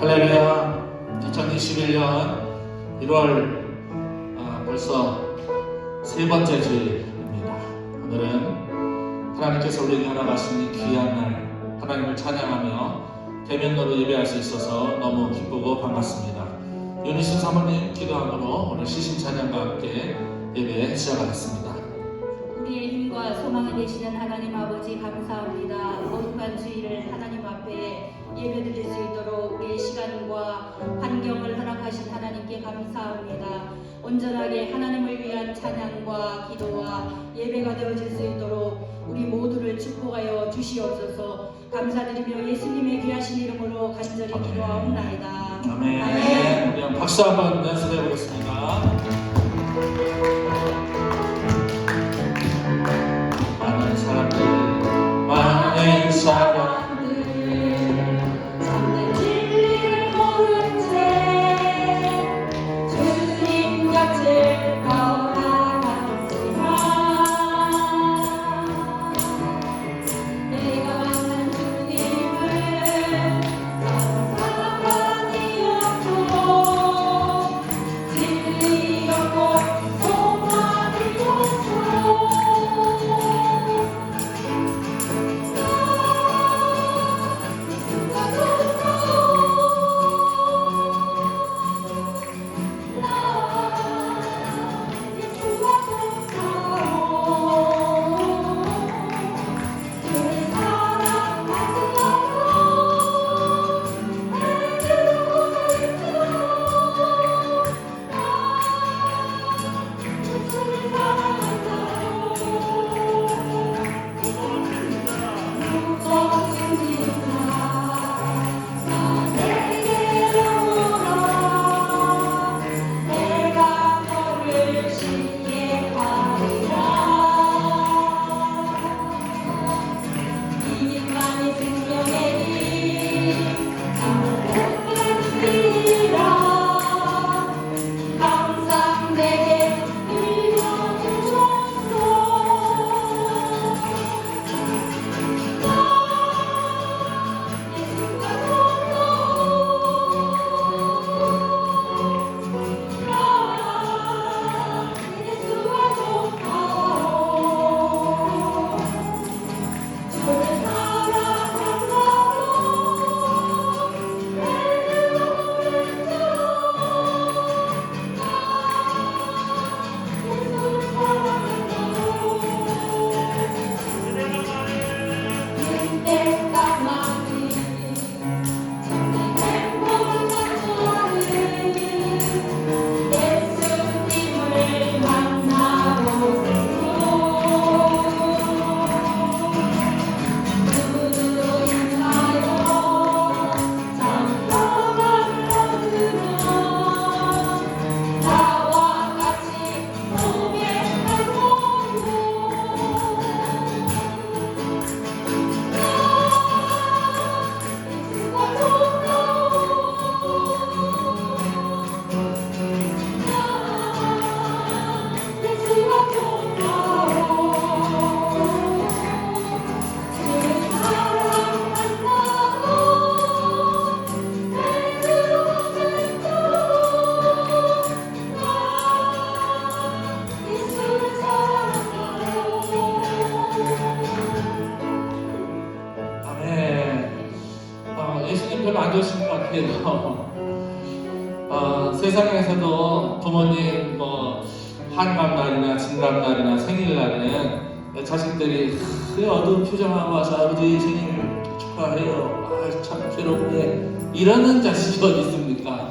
할렐루야. 2021년 1월 벌써 세 번째 주일입니다. 오늘은 하나님께서 우리에게 허락하신 이 귀한 날 하나님을 찬양하며 대면으로 예배할 수 있어서 너무 기쁘고 반갑습니다. 윤희순 사모님 기도함으로 오늘 시신 찬양과 함께 예배 시작하겠습니다. 우리의 힘과 소망이 되시는 하나님 아버지 감사합니다. 거룩한 주일을 하나님 앞에 예배드릴 수 있도록 우리의 시간과 환경을 허락하신 하나님께 감사합니다. 온전하게 하나님을 위한 찬양과 기도와 예배가 되어질 수 있도록 우리 모두를 축복하여 주시옵소서. 감사드리며 예수님의 귀하신 이름으로 간절히 기도하옵나이다. 아멘. 아멘. 우리 한번 박수 한번 연습해 보겠습니다. 많은 사람들 참된 진리를 모른 채 주님 곁을 걸어갔지만 내가 만난 주님을 사랑이었고 진리였고 소망이었고 예수님 별로 안 좋으신 것 같아요. 세상에서도 부모님 한갑날이나 진갑날이나 생일날에는 자식들이 어두운 표정하고 와서 아버지 생일 축하해요. 참 괴롭네. 이러는 자식이 어디 있습니까?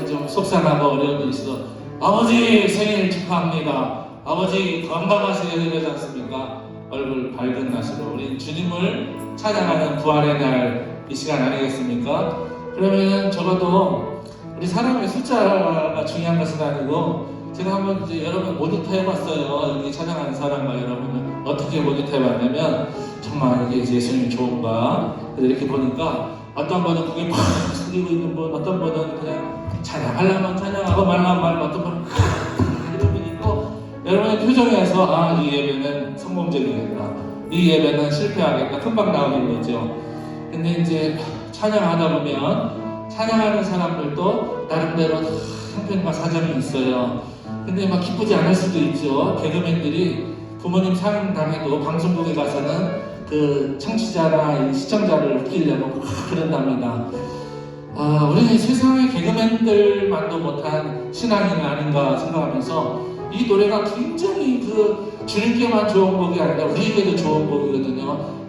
좀 속상하고 어려운 일이 있어. 아버지 생일 축하합니다. 아버지 건강하시게 되지 않습니까? 얼굴 밝은 날씨로 우리 주님을 찬양하는 부활의 날 이 시간 아니겠습니까? 그러면 적어도 우리 사람의 숫자가 중요한 것은 아니고 제가 한번 이제 여러분 모니터 해봤어요. 여기 찬양하는 사람과 여러분은 어떻게 모니터 해봤냐면 정말 이게 예수님이 좋은가 이렇게 보니까 어떤 분은 고개 팍 숙이고 있는 분, 어떤 분은 그냥 찬양하려면 찬양하고 말라면 말고 어떤 분은 이런 분이 있고 여러분의 표정에서 이 예배는 성공적이겠다, 이 예배는 실패하겠다 금방 나오는 거죠. 근데 이제 찬양하다 보면 찬양하는 사람들도 나름대로 다 형편과 사정이 있어요. 근데 막 기쁘지 않을 수도 있죠. 개그맨들이 부모님 상당해도 방송국에 가서는 그 청취자나 이 시청자를 웃기려고 그런답니다. 우리는 세상의 개그맨들만도 못한 신앙인이 아닌가 생각하면서 이 노래가 굉장히 그 주님께만 좋은 곡이 아니라 우리에게도 좋은 곡이거든요.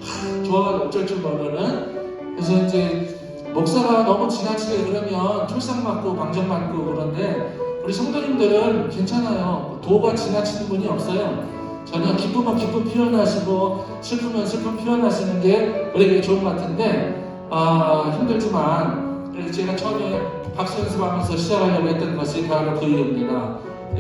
좋아가 어쩔 줄 모르는. 그래서 이제 목사가 너무 지나치게 그러면 촐싹맞고 방정맞고 그런데 우리 성도님들은 괜찮아요. 도가 지나치는 분이 없어요. 전혀 기쁘면 기쁨 표현하시고 슬프면 슬픔 표현하시는 게 우리에게 좋은 것 같은데 힘들지만 그래서 제가 처음에 박수 연습하면서 시작하려고 했던 것이 바로 그 이유입니다.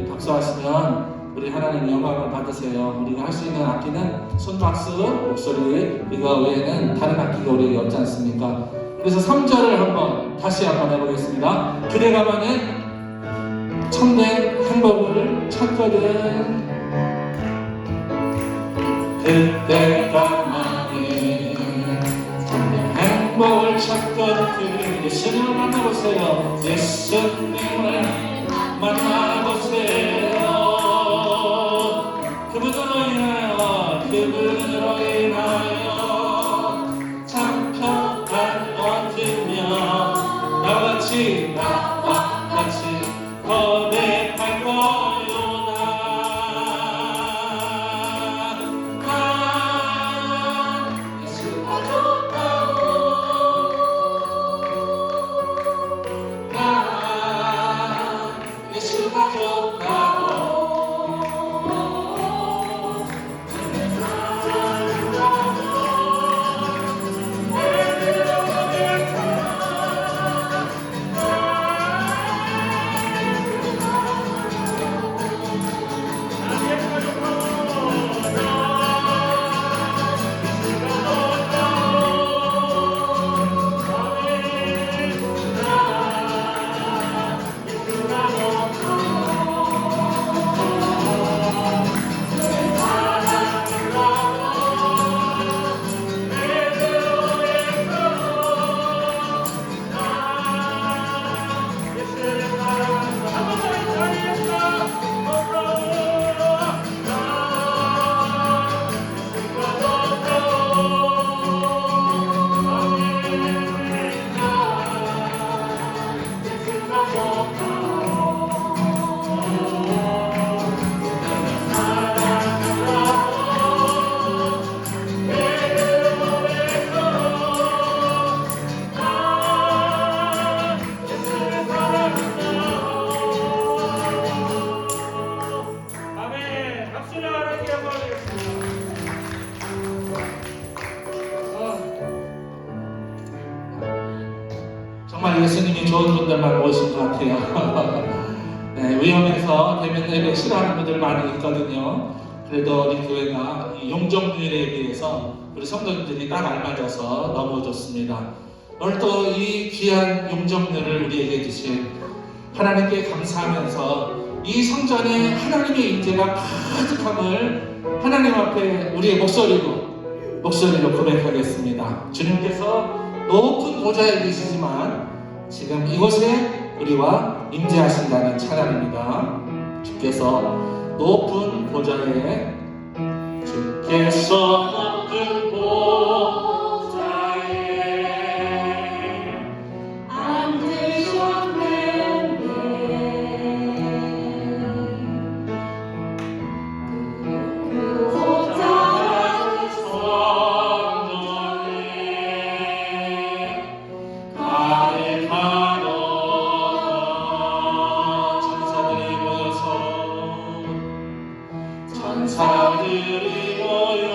박수하시면 우리 하나님 영광을 받으세요. 우리가 할 수 있는 악기는 손박수, 목소리 이거 외에는 다른 악기가 우리에게 없지 않습니까? 그래서 3절을 다시 한번 해보겠습니다. 그대가만의 참된 행복을 찾거든. 그대가만의 참된 행복을 찾거든. 예수님을 만나보세요. 예수님을 만나보세요. 그분으로 인하여 참 평안 얻으며 나와 같이 고백할 거요나. 예수가 좋다오. 예수가 좋다오. 정말 예수님이 좋은 분들만 모신 것 같아요. 네, 위험해서 대면 예배 싫어하는 분들 많이 있거든요. 그래도 우리 교회가 이 용종률에 비해서 우리 성도님들이 딱 알맞아서 너무 좋습니다. 오늘 또 이 귀한 용종률을 우리에게 주신 하나님께 감사하면서 이 성전에 하나님의 임재가 가득함을 하나님 앞에 우리의 목소리로 고백하겠습니다. 주님께서 높은 보좌에 계시지만 지금 이곳에 우리와 임재하신다는 찬양입니다. 주께서 높은 보좌에 앉으셨는데 그 보좌의 성전에 가득하던 천사들이 모여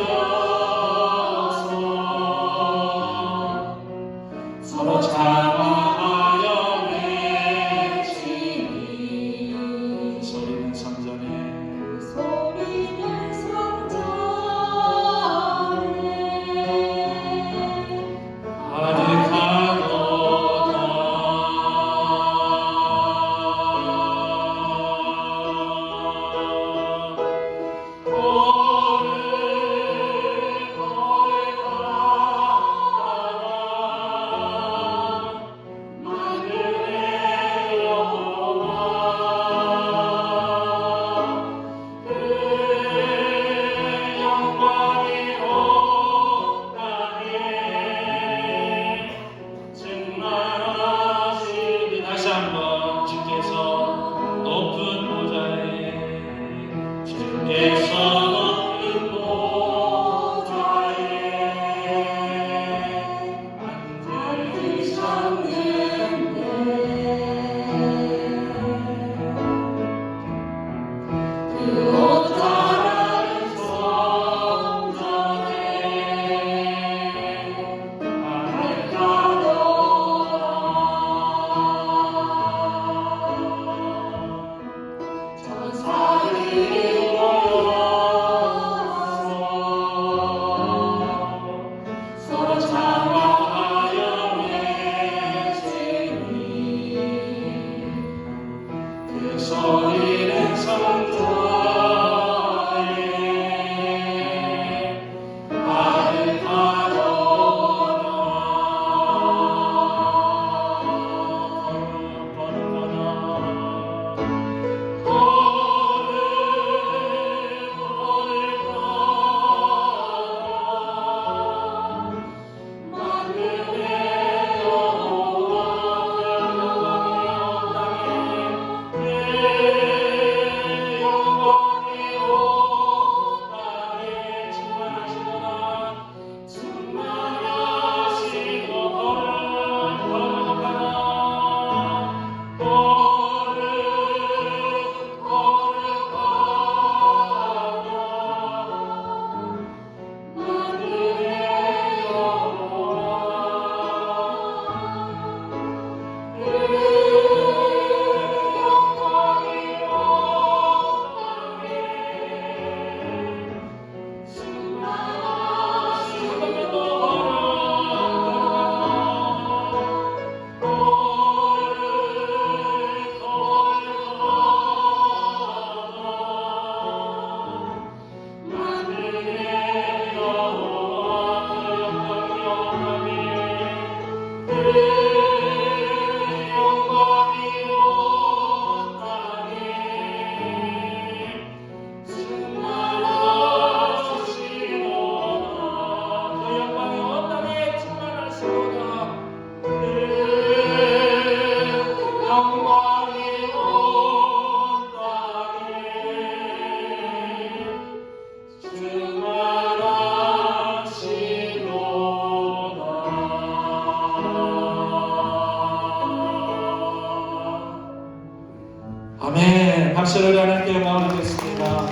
박수를 하나님께 마무리하겠습니다.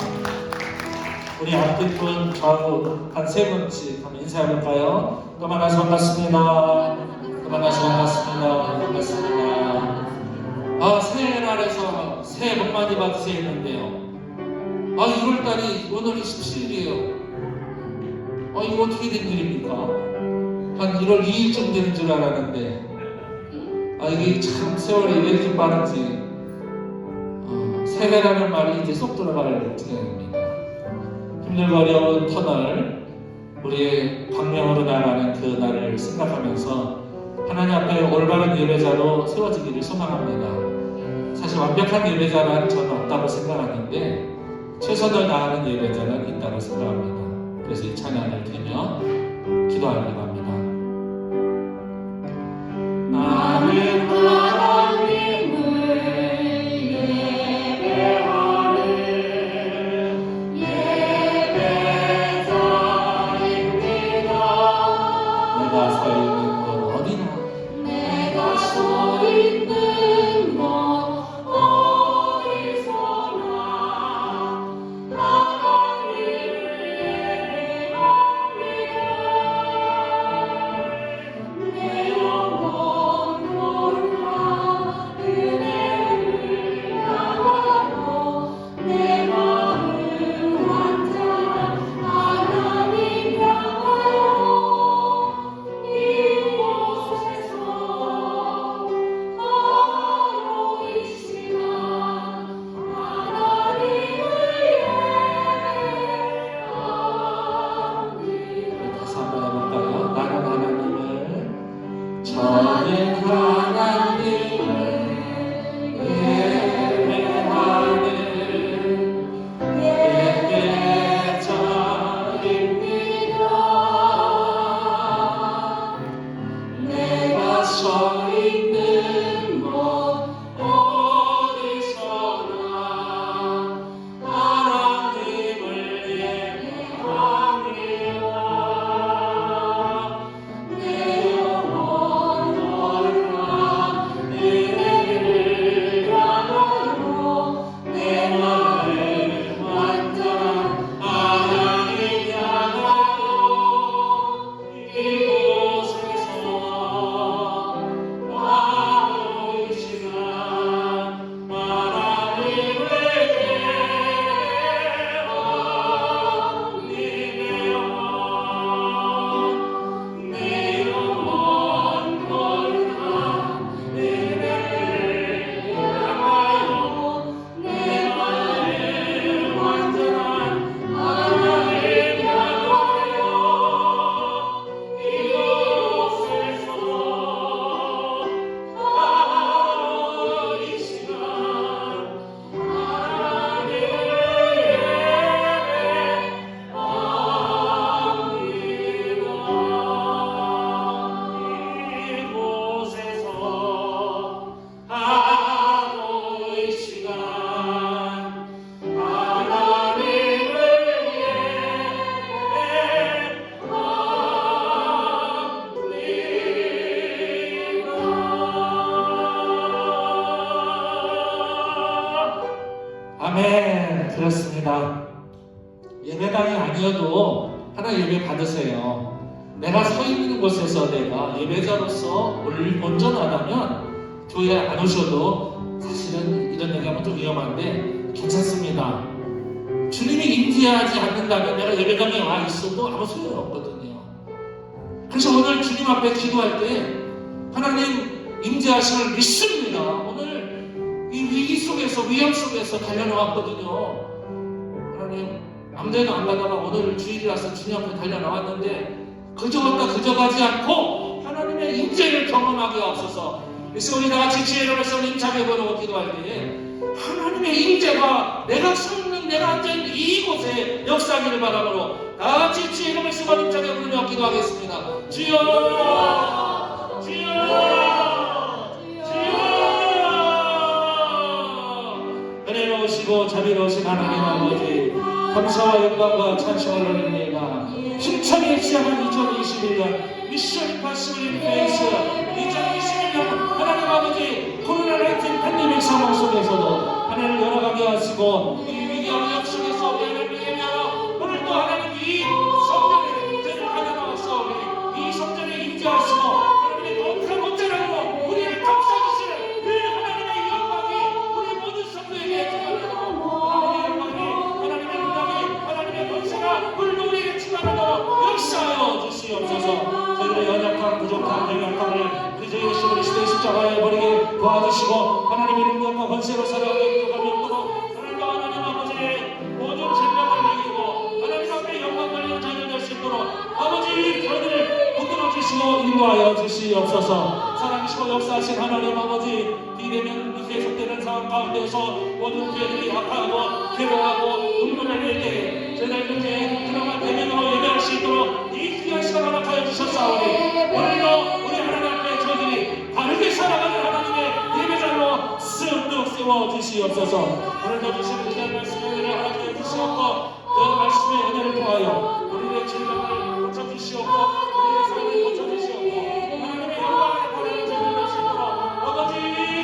우리 앞뒤 분 좌우 한 세 분씩 한번 인사해볼까요? 또 만나서 반갑습니다. 또 만나서 반갑습니다. 반갑습니다. 새해 날에서 새해 복 많이 받으세요 했는데요. 1월달이 오늘이 17일이에요. 이거 어떻게 된 일입니까? 한 1월 2일쯤 되는 줄 알았는데 이게 참 세월이 왜 이렇게 빠른지 새해라는 말이 이제 쏙 들어갈 지경입니다. 힘들고 어려운 터널 우리의 광명으로 나가는 그 날을 생각하면서 하나님 앞에 올바른 예배자로 세워지기를 소망합니다. 사실 완벽한 예배자는 저는 없다고 생각하는데 최선을 다하는 예배자는 있다고 생각합니다. 그래서 이 찬양을 드리며 기도하려고 합니다. 나는 하나님을 예배하는 예배자입니다. 내가 서 있는 곳 어디나 내가 서 있는 곳 어디서나 아멘. 그렇습니다. 예배당이 아니어도 하나 예배 받으세요. 내가 서 있는 곳에서 내가 예배자로서 온전하다면 교회 안 오셔도 사실은 이런 얘기하면 좀 위험한데 괜찮습니다. 주님이 임재하지 않는다면 내가 예배당에 와 있어도 아무 소용없거든요. 그래서 오늘 주님 앞에 기도할 때 하나님 임재하심을 믿습니다. 오늘 이 위기 속에서 위험 속에서 달려나왔거든요. 하나님 아무데도 안 가다가 오늘 주일이라서 주님 앞에 달려나왔는데 그저 갔다 그저 가지 않고 하나님의 임재를 경험하게 하옵소서. 그래서 우리 다같이 지혜를 해서 임차게 보려고 기도할 때 하나님의 임재가 내가 서 있는 내가 앉아있는 이곳에 역사하기를 바라므로 다같이 지혜를 해서 임차게 보려고 기도하겠습니다. 주여 주여 은혜로우시고 자비로우신 하나님 아버지 감사와 영광과 찬송을 올립니다. 힘차게 시작한 2021년 미션 임파서블 페이스 2021년 하나님 아버지 코로나19 팬데믹 상황 속에서도 하늘을 열어가게 하시고 이 위기한 역속에서 우리 하나님을 예배하러 오늘도 하나님 이 성전에 저희를 가져나와서 이 성전에 임재하시고 하나님의 거룩한 옷자락으로 우리를 감싸주시는 그 하나님의 영광이 우리 모든 성도에게 충만하도록 하나님의 영광이 하나님의 권세가 오늘도 우리에게 충만하도록 역사하여 주시옵소서. 저희들의 연약한 부족한 연약함을 우리 저희 예수의 시대의 십자가에 버리게 도와주시고 하나님의 능력과 권세로 살아가게 인도감이 없도록 하나님과 하나님 아버지의 모든 질병을 이기고 하나님 앞에 영광 돌리는 자녀 될 수 있도록 아버지 저희들을 붙들어 주시고 인도하여 주시옵소서. 사랑하시고 역사하신 하나님 아버지 비대면 계속되는 상황 가운데서 모든 교회들이 아파하고 괴로워하고 눈물을 흘릴 때에 저희들 이제 그나마 대면으로 예배할 수 있도록 이 귀한 시간 허락하여 주셨사오니 오늘도 우리 하나님 앞에 저희들이 바르게 살아가는 하나님의 예배자로 쓱 세워주시옵소서. 오늘도 주신 귀한 말씀의 은혜를 허락하여 주시옵고 그 말씀의 은혜를 통하여 우리의 질병을 고쳐주시옵고 우리의 삶을 고쳐주시옵고 하나님의 영광을 바라는 저희들 될 수 있도록 아버지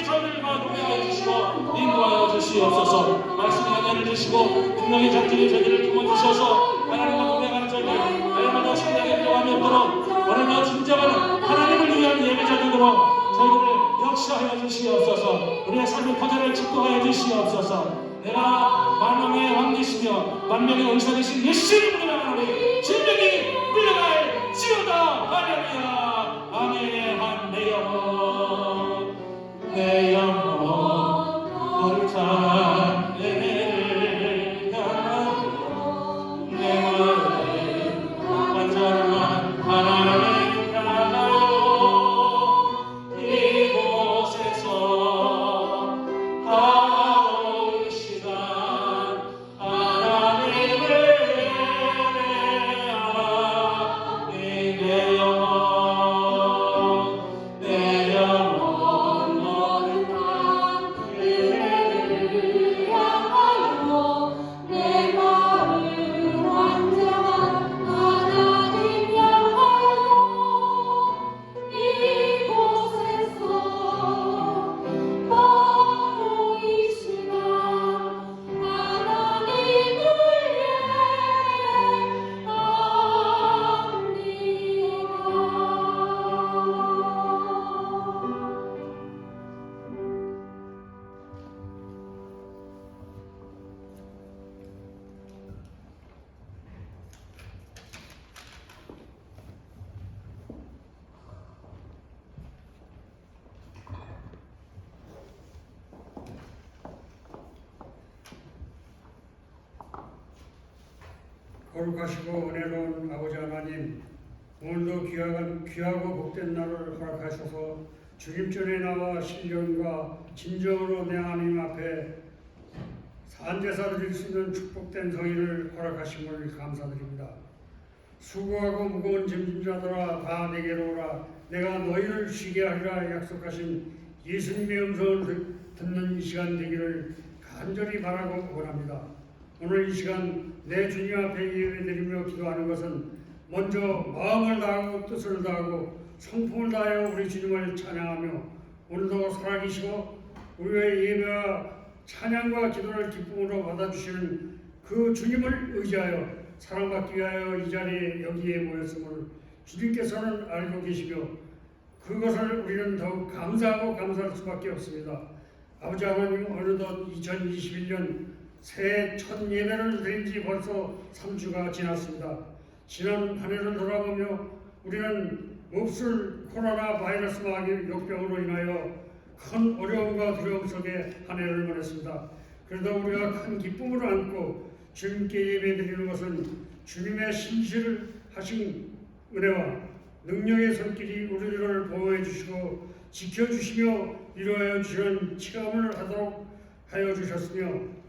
저희들과 동행하여 주시고 인도하여 주시옵소서. 말씀의 은혜를 주시고 능력의 작전이 저희들을 품어주셔서 하나님과 동행하는 저희들 날마다 신뢰하게 인도함이 없도록 오늘도 진정한 하나님을 위한 예배자들로 저희들을 역사하여 주시옵소서. 우리의 삶의 터전을 축복하여 주시옵소서. 내가 만왕의 왕이시며 만명의 의사 되신 예수 이름으로 나가노니 질병이 물러갈지어다. 할렐루야. 아멘. 내 영혼 옳다 내 향하여 내 마음 완전한 하나님 향하여 이곳에서 하루 시간 하나님을 예배하라. 내 영혼 내 영혼 거룩하시고 은혜로운 아버지 하나님, 오늘도 귀하고 복된 날을 허락하셔서 주님 전에 나와 신령과 진정으로 내 하나님 앞에 산제사 드릴 수 있는 축복된 성의를 허락하심을 감사드립니다. 수고하고 무거운 짐진 자들아 다 내게로 오라. 내가 너희를 쉬게 하리라 약속하신 예수님의 음성을 듣는 이 시간 되기를 간절히 바라고 원합니다. 오늘 이 시간 내 주님 앞에 예배드리며 기도하는 것은 먼저 마음을 다하고 뜻을 다하고 성품을 다하여 우리 주님을 찬양하며 오늘도 살아계시고 우리의 예배와 찬양과 기도를 기쁨으로 받아주시는 그 주님을 의지하여 사랑받기 위하여 이 자리에 여기에 모였음을 주님께서는 알고 계시며 그것을 우리는 더욱 감사하고 감사할 수밖에 없습니다. 아버지 하나님, 어느덧 2021년 새해 첫 예배를 드린 지 벌써 3주가 지났습니다. 지난 한 해를 돌아보며 우리는 몹쓸 코로나 바이러스 마귀 역병으로 인하여 큰 어려움과 두려움 속에 한 해를 보냈습니다. 그래도 우리가 큰 기쁨으로 안고 주님께 예배드리는 것은 주님의 신실하신 은혜와 능력의 손길이 우리들을 보호해 주시고 지켜주시며 위로하여 주시는 체험을 하도록 하여 주셨으며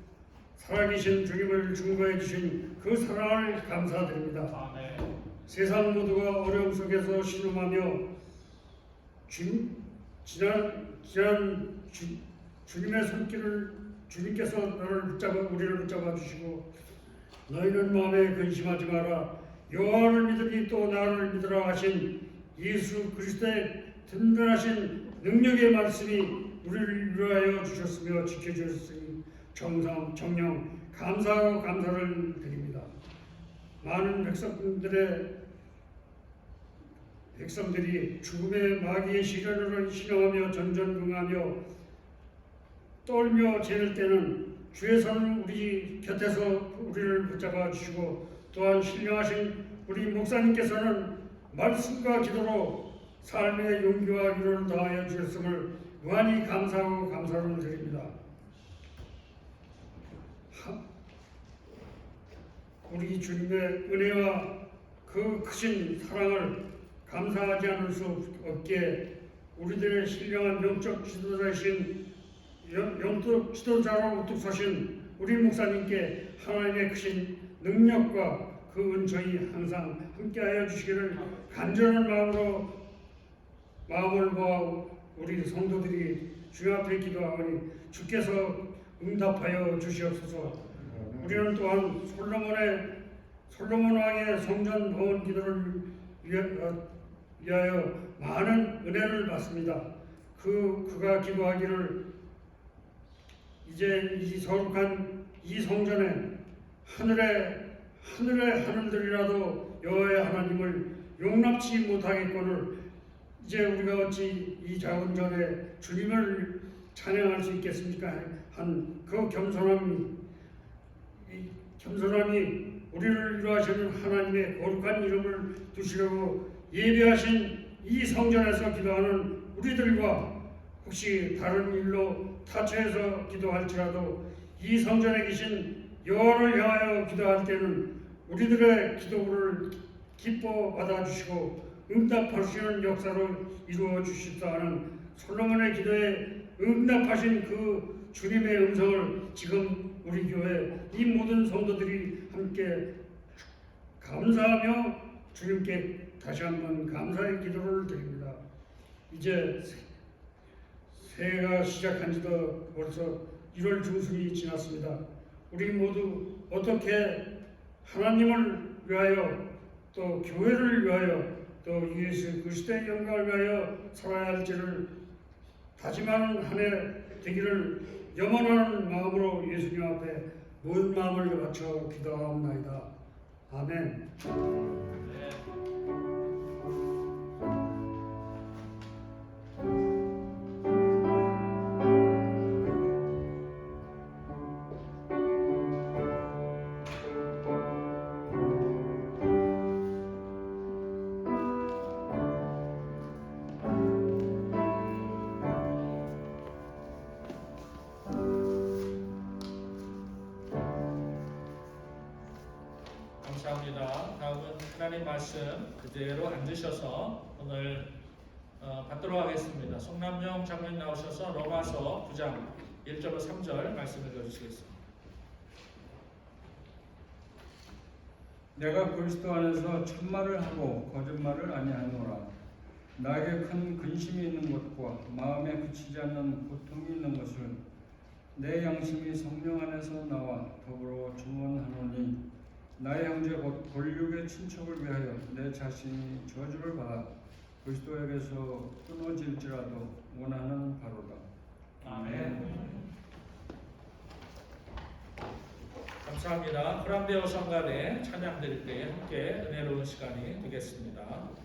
살아계신 주님을 증거해 주신 그 사랑을 감사드립니다. 아멘. 세상 모두가 어려움 속에서 신음하며 주님의 손길을 주님께서 우리를 붙잡아 주시고 너희는 마음에 근심하지 마라. 여호와를 믿으니 또 나를 믿으라 하신 예수 그리스도의 든든하신 능력의 말씀이 우리를 위로하여 주셨으며 지켜주셨으니 정령 감사하고 감사를 드립니다. 많은 백성들이 죽음의 마귀의 시련으로 신앙하며 전전긍하며 떨며 재를 때는 주께서는 우리 곁에서 우리를 붙잡아 주시고, 또한 신령하신 우리 목사님께서는 말씀과 기도로 삶의 용기와 위로를 더하여 주셨음을 무한히 감사하고 감사를 드립니다. 우리 주님의 은혜와 그 크신 사랑을 감사하지 않을 수 없기에 우리들의 신령한 영적 지도자이신 영적 지도자로 우뚝 서신 우리 목사님께 하나님의 크신 능력과 그 은총이 항상 함께하여 주시기를 간절한 마음을 모아 우리 성도들이 주 앞에 기도하오니 주께서 응답하여 주시옵소서. 우리는 또한 솔로몬 왕의 성전 봉헌 기도를 위하여 많은 은혜를 받습니다. 그가 기도하기를 이제 이 거룩한 이 성전에 하늘들이라도 여호와의 하나님을 용납치 못하겠거늘 이제 우리가 어찌 이 작은 전에 주님을 찬양할 수 있겠습니까? 한 그 겸손함이 우리를 위로하시는 하나님의 거룩한 이름을 두시려고 예배하신 이 성전에서 기도하는 우리들과 혹시 다른 일로 타처해서 기도할지라도 이 성전에 계신 여호와를 향하여 기도할 때는 우리들의 기도를 기뻐 받아주시고 응답하시는 역사로 이루어 주십사 하는 솔로몬의 기도에 응답하신 그 주님의 음성을 지금 우리 교회 이 모든 성도들이 함께 감사하며 주님께 다시 한번 감사의 기도를 드립니다. 이제 새해가 시작한 지도 벌써 1월 중순이 지났습니다. 우리 모두 어떻게 하나님을 위하여 또 교회를 위하여 또 예수 그리스도의 영광을 위하여 살아야 할지를 다짐하는 한 해 되기를 염원하는 마음으로 예수님 앞에 모든 마음을 바쳐 기도하옵나이다. 아멘. 감사합니다. 다음은 하나님 말씀 그대로 앉으셔서 오늘 받도록 하겠습니다. 송남영 장로님 나오셔서 로마서 9장 1절로 3절 말씀 읽어주시겠습니다. 내가 그리스도 안에서 참말을 하고 거짓말을 아니하노라. 나에게 큰 근심이 있는 것과 마음에 그치지 않는 고통이 있는 것을 내 양심이 성령 안에서 나와 더불어 증언하노니, 나의 형제 곧 권력의 친척을 위하여 내 자신이 저주를 받아 그리스도에게서 끊어질지라도 원하는 바로다. 아멘. 감사합니다. 허람되어 성간에 찬양 드릴 때에 함께 은혜로운 시간이 되겠습니다.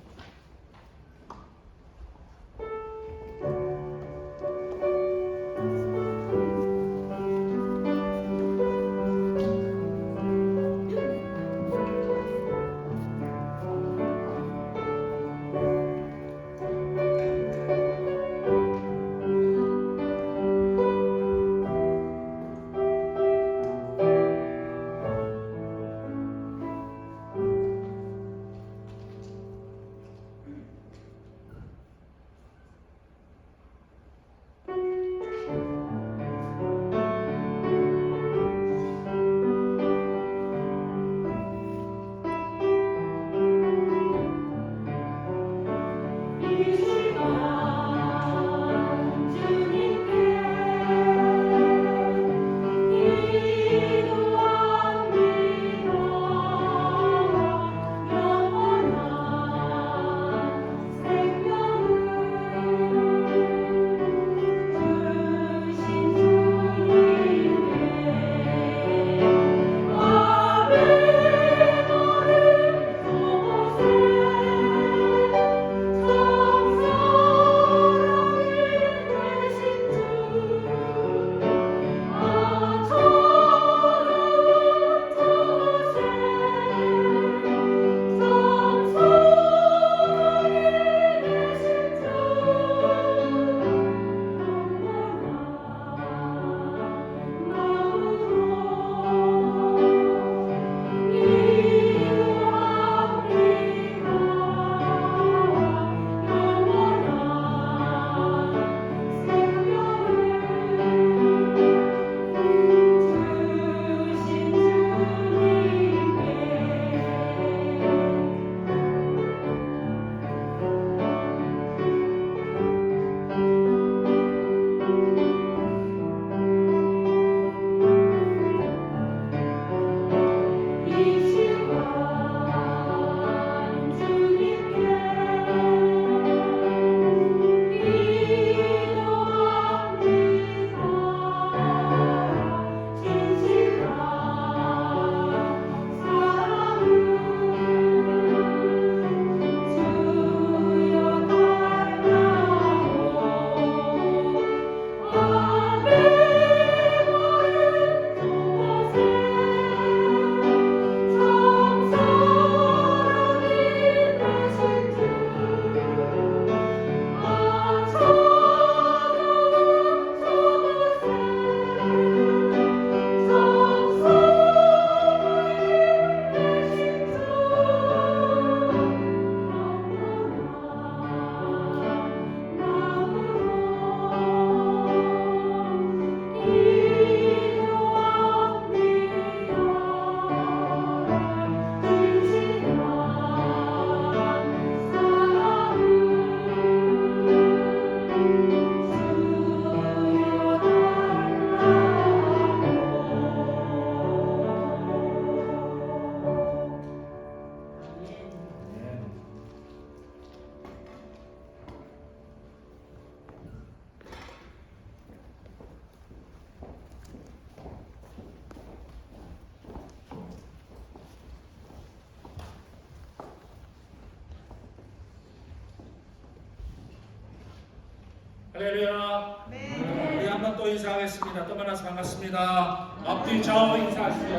할렐루야. 우리 한번 또 인사하겠습니다. 또 만나서 반갑습니다. 앞뒤 좌우 인사하시죠.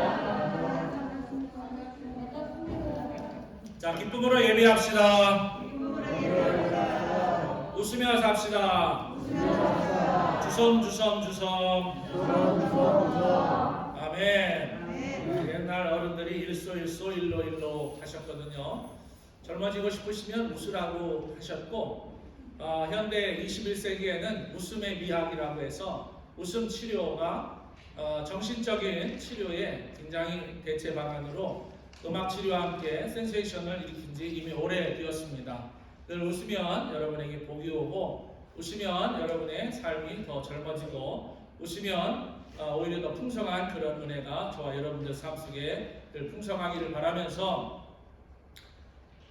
자, 기쁨으로 예배합시다. 웃으며 삽시다. 주섬. 아멘. 옛날 어른들이 일소 일로 하셨거든요. 젊어지고 싶으시면 웃으라고 하셨고, 현대 21세기에는 웃음의 미학이라고 해서 웃음 치료가 정신적인 치료의 굉장히 대체 방안으로 음악 치료와 함께 센세이션을 일으킨 지 이미 오래되었습니다. 늘 웃으면 여러분에게 복이 오고, 웃으면 여러분의 삶이 더 젊어지고, 웃으면 오히려 더 풍성한 그런 은혜가 저와 여러분들 삶 속에 늘 풍성하기를 바라면서,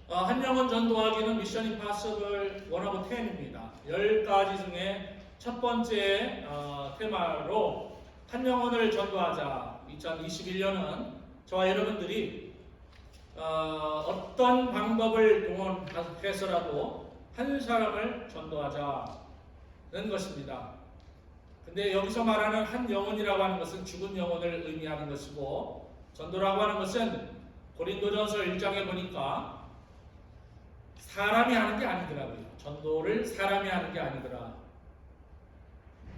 한 영혼 전도하기는 미션 임파서블 1하고 10입니다. 10가지 중에 첫 번째 테마로 한 영혼을 전도하자. 2021년은 저와 여러분들이 어떤 방법을 동원해서라도 한 사람을 전도하자는 것입니다. 근데 여기서 말하는 한 영혼이라고 하는 것은 죽은 영혼을 의미하는 것이고, 전도라고 하는 것은 고린도전서 1장에 보니까 사람이 하는 게 아니더라고요. 전도를 사람이 하는 게 아니더라.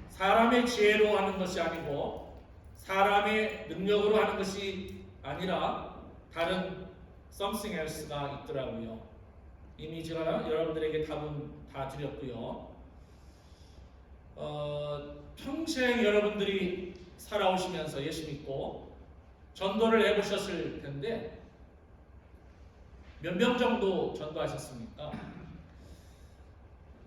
사람의 지혜로 하는 것이 아니고 사람의 능력으로 하는 것이 아니라 다른 something else가 있더라고요. 이미 제가 여러분들에게 답은 다 드렸고요. 평생 여러분들이 살아오시면서 예수 믿고 전도를 해보셨을 텐데 몇 명 정도 전도하셨습니까?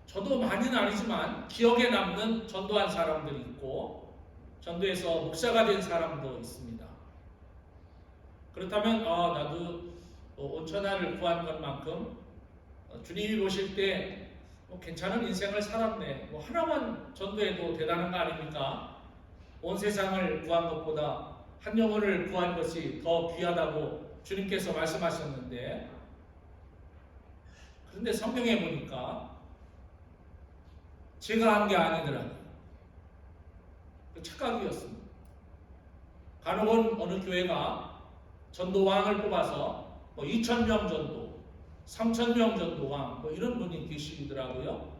저도 많이는 아니지만 기억에 남는 전도한 사람들이 있고 전도해서 목사가 된 사람도 있습니다. 그렇다면 나도 온천하를 구한 것만큼 주님이 보실 때 괜찮은 인생을 살았네. 하나만 전도해도 대단한 거 아닙니까? 온 세상을 구한 것보다 한 영혼을 구한 것이 더 귀하다고 주님께서 말씀하셨는데, 그런데 성경에 보니까 제가 한 게 아니더라고요. 착각이었습니다. 간혹은 어느 교회가 전도왕을 뽑아서 2,000명 전도, 3,000명 전도왕 이런 분이 계시더라고요.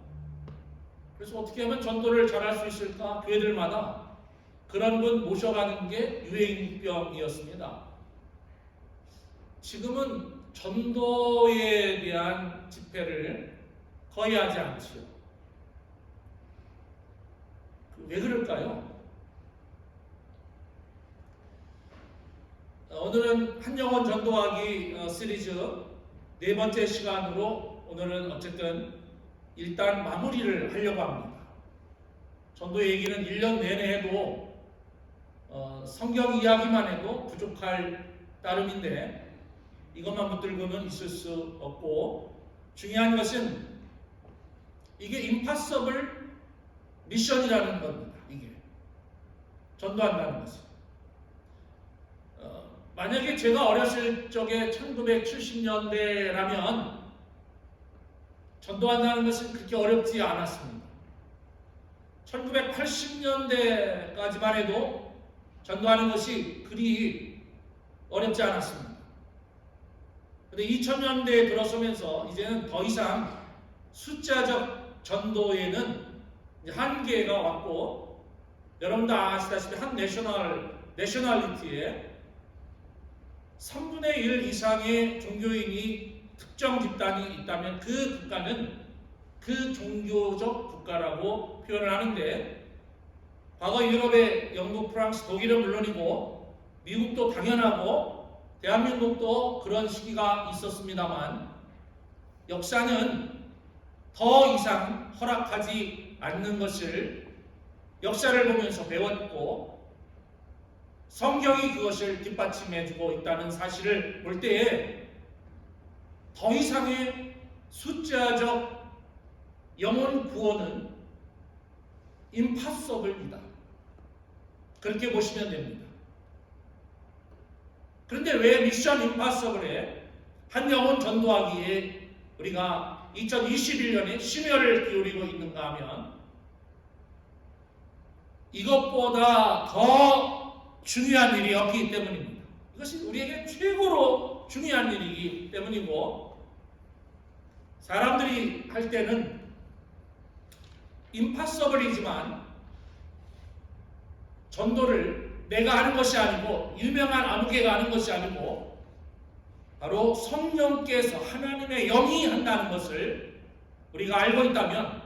그래서 어떻게 하면 전도를 잘할 수 있을까? 교회들마다 그런 분 모셔가는 게 유행병이었습니다. 지금은 전도에 대한 집회를 거의 하지 않지요. 왜 그럴까요? 오늘은 한 영혼 전도하기 시리즈 네 번째 시간으로 오늘은 어쨌든 일단 마무리를 하려고 합니다. 전도 얘기는 1년 내내 해도 성경 이야기만 해도 부족할 따름인데 이것만 붙들고는 있을 수 없고, 중요한 것은 이게 임파서블 미션이라는 겁니다. 이게 전도한다는 것은 만약에 제가 어렸을 적에 1970년대라면 전도한다는 것은 그렇게 어렵지 않았습니다. 1980년대까지만 해도 전도하는 것이 그리 어렵지 않았습니다. 그런데 2000년대에 들어서면서 이제는 더 이상 숫자적 전도에는 한계가 왔고, 여러분도 아시다시피 한 내셔널리티에 3분의 1 이상의 종교인이 특정 집단이 있다면 그 국가는 그 종교적 국가라고 표현을 하는데, 과거 유럽의 영국, 프랑스, 독일은 물론이고 미국도 당연하고 대한민국도 그런 시기가 있었습니다만 역사는 더 이상 허락하지 않는 것을 역사를 보면서 배웠고, 성경이 그것을 뒷받침해주고 있다는 사실을 볼 때에 더 이상의 숫자적 영혼 구원은 임파서블이다. 그렇게 보시면 됩니다. 그런데 왜 미션 임파서블에 한 영혼 전도하기에 우리가 2021년에 심혈을 기울이고 있는가 하면 이것보다 더 중요한 일이 없기 때문입니다. 이것이 우리에게 최고로 중요한 일이기 때문이고, 사람들이 할 때는 임파서블이지만 전도를 내가 하는 것이 아니고 유명한 아무개가 하는 것이 아니고 바로 성령께서 하나님의 영이 한다는 것을 우리가 알고 있다면,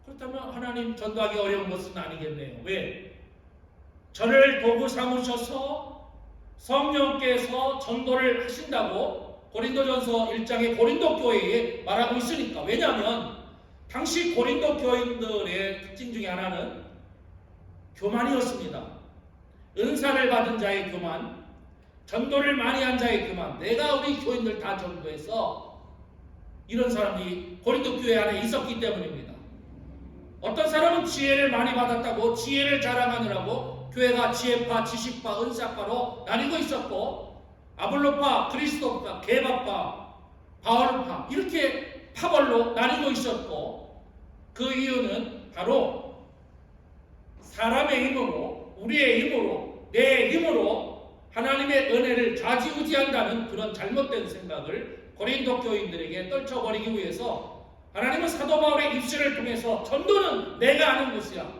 그렇다면 하나님 전도하기 어려운 것은 아니겠네요. 왜? 저를 도구 삼으셔서 성령께서 전도를 하신다고 고린도전서 1장의 고린도 교회에 말하고 있으니까. 왜냐하면 당시 고린도 교인들의 특징 중에 하나는 교만이었습니다. 은사를 받은 자의 교만, 전도를 많이 한 자의 교만, 내가 우리 교인들 다 전도해서, 이런 사람들이 고린도 교회 안에 있었기 때문입니다. 어떤 사람은 지혜를 많이 받았다고 지혜를 자랑하느라고 교회가 지혜파, 지식파, 은사파로 나뉘고 있었고, 아볼로파, 그리스도파, 게바파, 바울파 이렇게 파벌로 나뉘고 있었고, 그 이유는 바로 사람의 힘으로, 우리의 힘으로, 내 힘으로 하나님의 은혜를 좌지우지한다는 그런 잘못된 생각을 고린도 교인들에게 떨쳐버리기 위해서 하나님은 사도 바울의 입술을 통해서 전도는 내가 하는 것이야,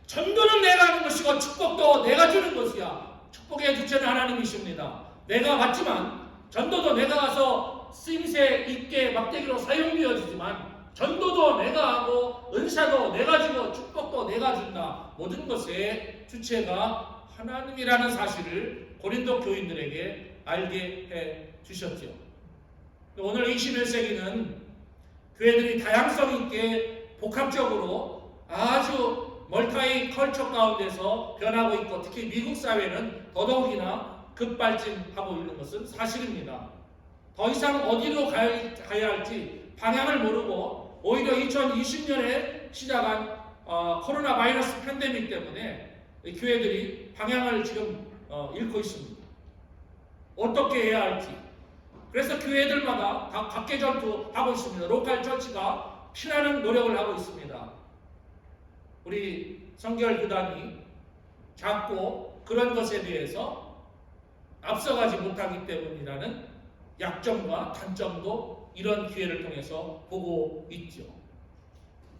전도는 내가 하는 것이고 축복도 내가 주는 것이야. 축복의 주체는 하나님이십니다. 내가 받지만 전도도 내가 가서 쓰임새 있게 막대기로 사용되어지지만 전도도 내가 하고 은사도 내가 주고 축복도 내가 준다. 모든 것의 주체가 하나님이라는 사실을 고린도 교인들에게 알게 해 주셨죠. 오늘 21세기는 교회들이 다양성 있게 복합적으로 아주 멀타이 컬처 가운데서 변하고 있고, 특히 미국 사회는 더더욱이나 급발진하고 있는 것은 사실입니다. 더 이상 어디로 가야 할지 방향을 모르고 오히려 2020년에 시작한 코로나 바이러스 팬데믹 때문에 교회들이 방향을 지금 잃고 있습니다. 어떻게 해야 할지. 그래서 교회들마다 다 각계 전투하고 있습니다. 로컬 처치가 피나는 노력을 하고 있습니다. 우리 성결 교단이 작고 그런 것에 대해서 앞서가지 못하기 때문이라는 약점과 단점도 이런 기회를 통해서 보고 있죠.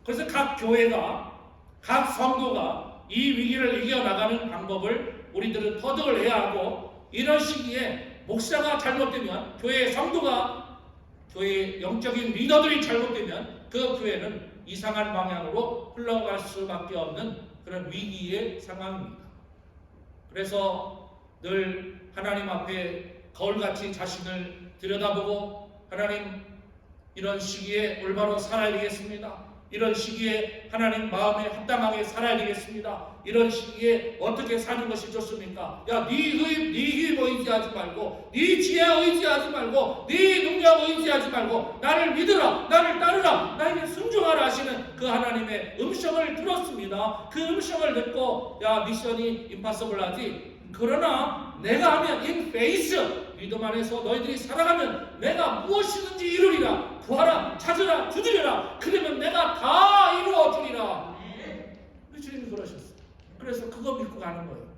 그래서 각 교회가, 각 성도가 이 위기를 이겨나가는 방법을 우리들은 터득을 해야 하고, 이런 시기에 목사가 잘못되면, 교회의 성도가, 교회의 영적인 리더들이 잘못되면 그 교회는 이상한 방향으로 흘러갈 수밖에 없는 그런 위기의 상황입니다. 그래서 늘 하나님 앞에 거울같이 자신을 들여다보고, 하나님, 이런 시기에 올바로 살아야 되겠습니다. 이런 시기에 하나님 마음에 합당하게 살아야 되겠습니다. 이런 시기에 어떻게 사는 것이 좋습니까? 야, 네 힘 의지하지 말고, 네 지혜 의지하지 말고, 네 능력 의지하지 말고 나를 믿으라, 나를 따르라, 나에게 순종하라 하시는 그 하나님의 음성을 들었습니다. 그 음성을 듣고, 야, 미션이 임파서블하지, 그러나 내가 하면 in faith, 믿음 안에서 너희들이 살아가면 내가 무엇이든지 이루리라. 구하라, 찾으라, 두드려라. 그러면 내가 다 이루어 주리라. 우리 주님이 그러셨어요. 그래서 그거 믿고 가는 거예요.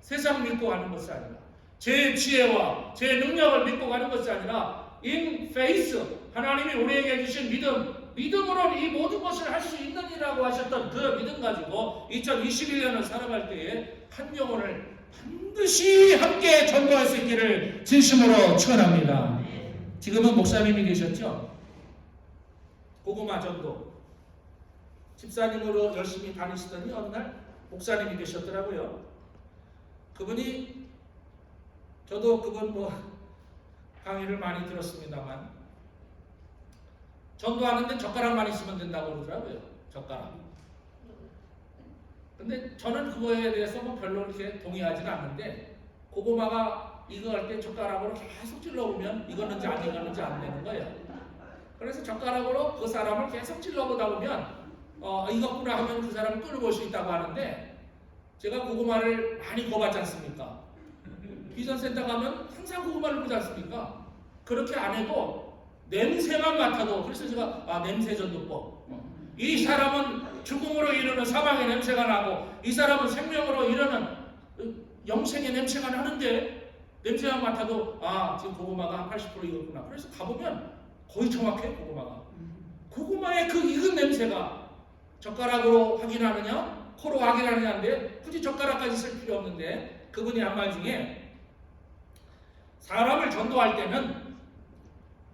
세상 믿고 가는 것이 아니라, 제 지혜와 제 능력을 믿고 가는 것이 아니라 in faith, 하나님이 우리에게 주신 믿음으로 이 모든 것을 할 수 있느니라고 하셨던 그 믿음 가지고 2021년을 살아갈 때에 한 영혼을 반드시 함께 전도할 수 있기를 진심으로 축원합니다. 지금은 목사님이 되셨죠? 고구마 전도 집사님으로 열심히 다니시더니 어느 날 목사님이 되셨더라고요. 그분이, 저도 그분 강의를 많이 들었습니다만, 전도하는데 젓가락만 있으면 된다고 그러더라고요. 젓가락. 근데 저는 그거에 대해서 별로 이렇게 동의하지는 않는데, 고구마가 익어갈 때 젓가락으로 계속 찔러보면 익었는지 안 익었는지 안 되는 거예요. 그래서 젓가락으로 그 사람을 계속 찔러보다 보면 익었구나 하면 그 사람을 끌어볼 수 있다고 하는데, 제가 고구마를 많이 구워봤지 않습니까? 비전센터 가면 항상 고구마를 구지 않습니까? 그렇게 안 해도 냄새만 맡아도, 그래서 제가 냄새 전도법, 이 사람은 죽음으로 이르는 사망의 냄새가 나고 이 사람은 생명으로 이르는 영생의 냄새가 나는데 냄새만 맡아도 지금 고구마가 한 80% 익었구나. 그래서 가보면 거의 정확해 고구마가. 고구마의 그 익은 냄새가 젓가락으로 확인하느냐 코로 확인하느냐인데 굳이 젓가락까지 쓸 필요 없는데 그분이 한 말 중에 사람을 전도할 때는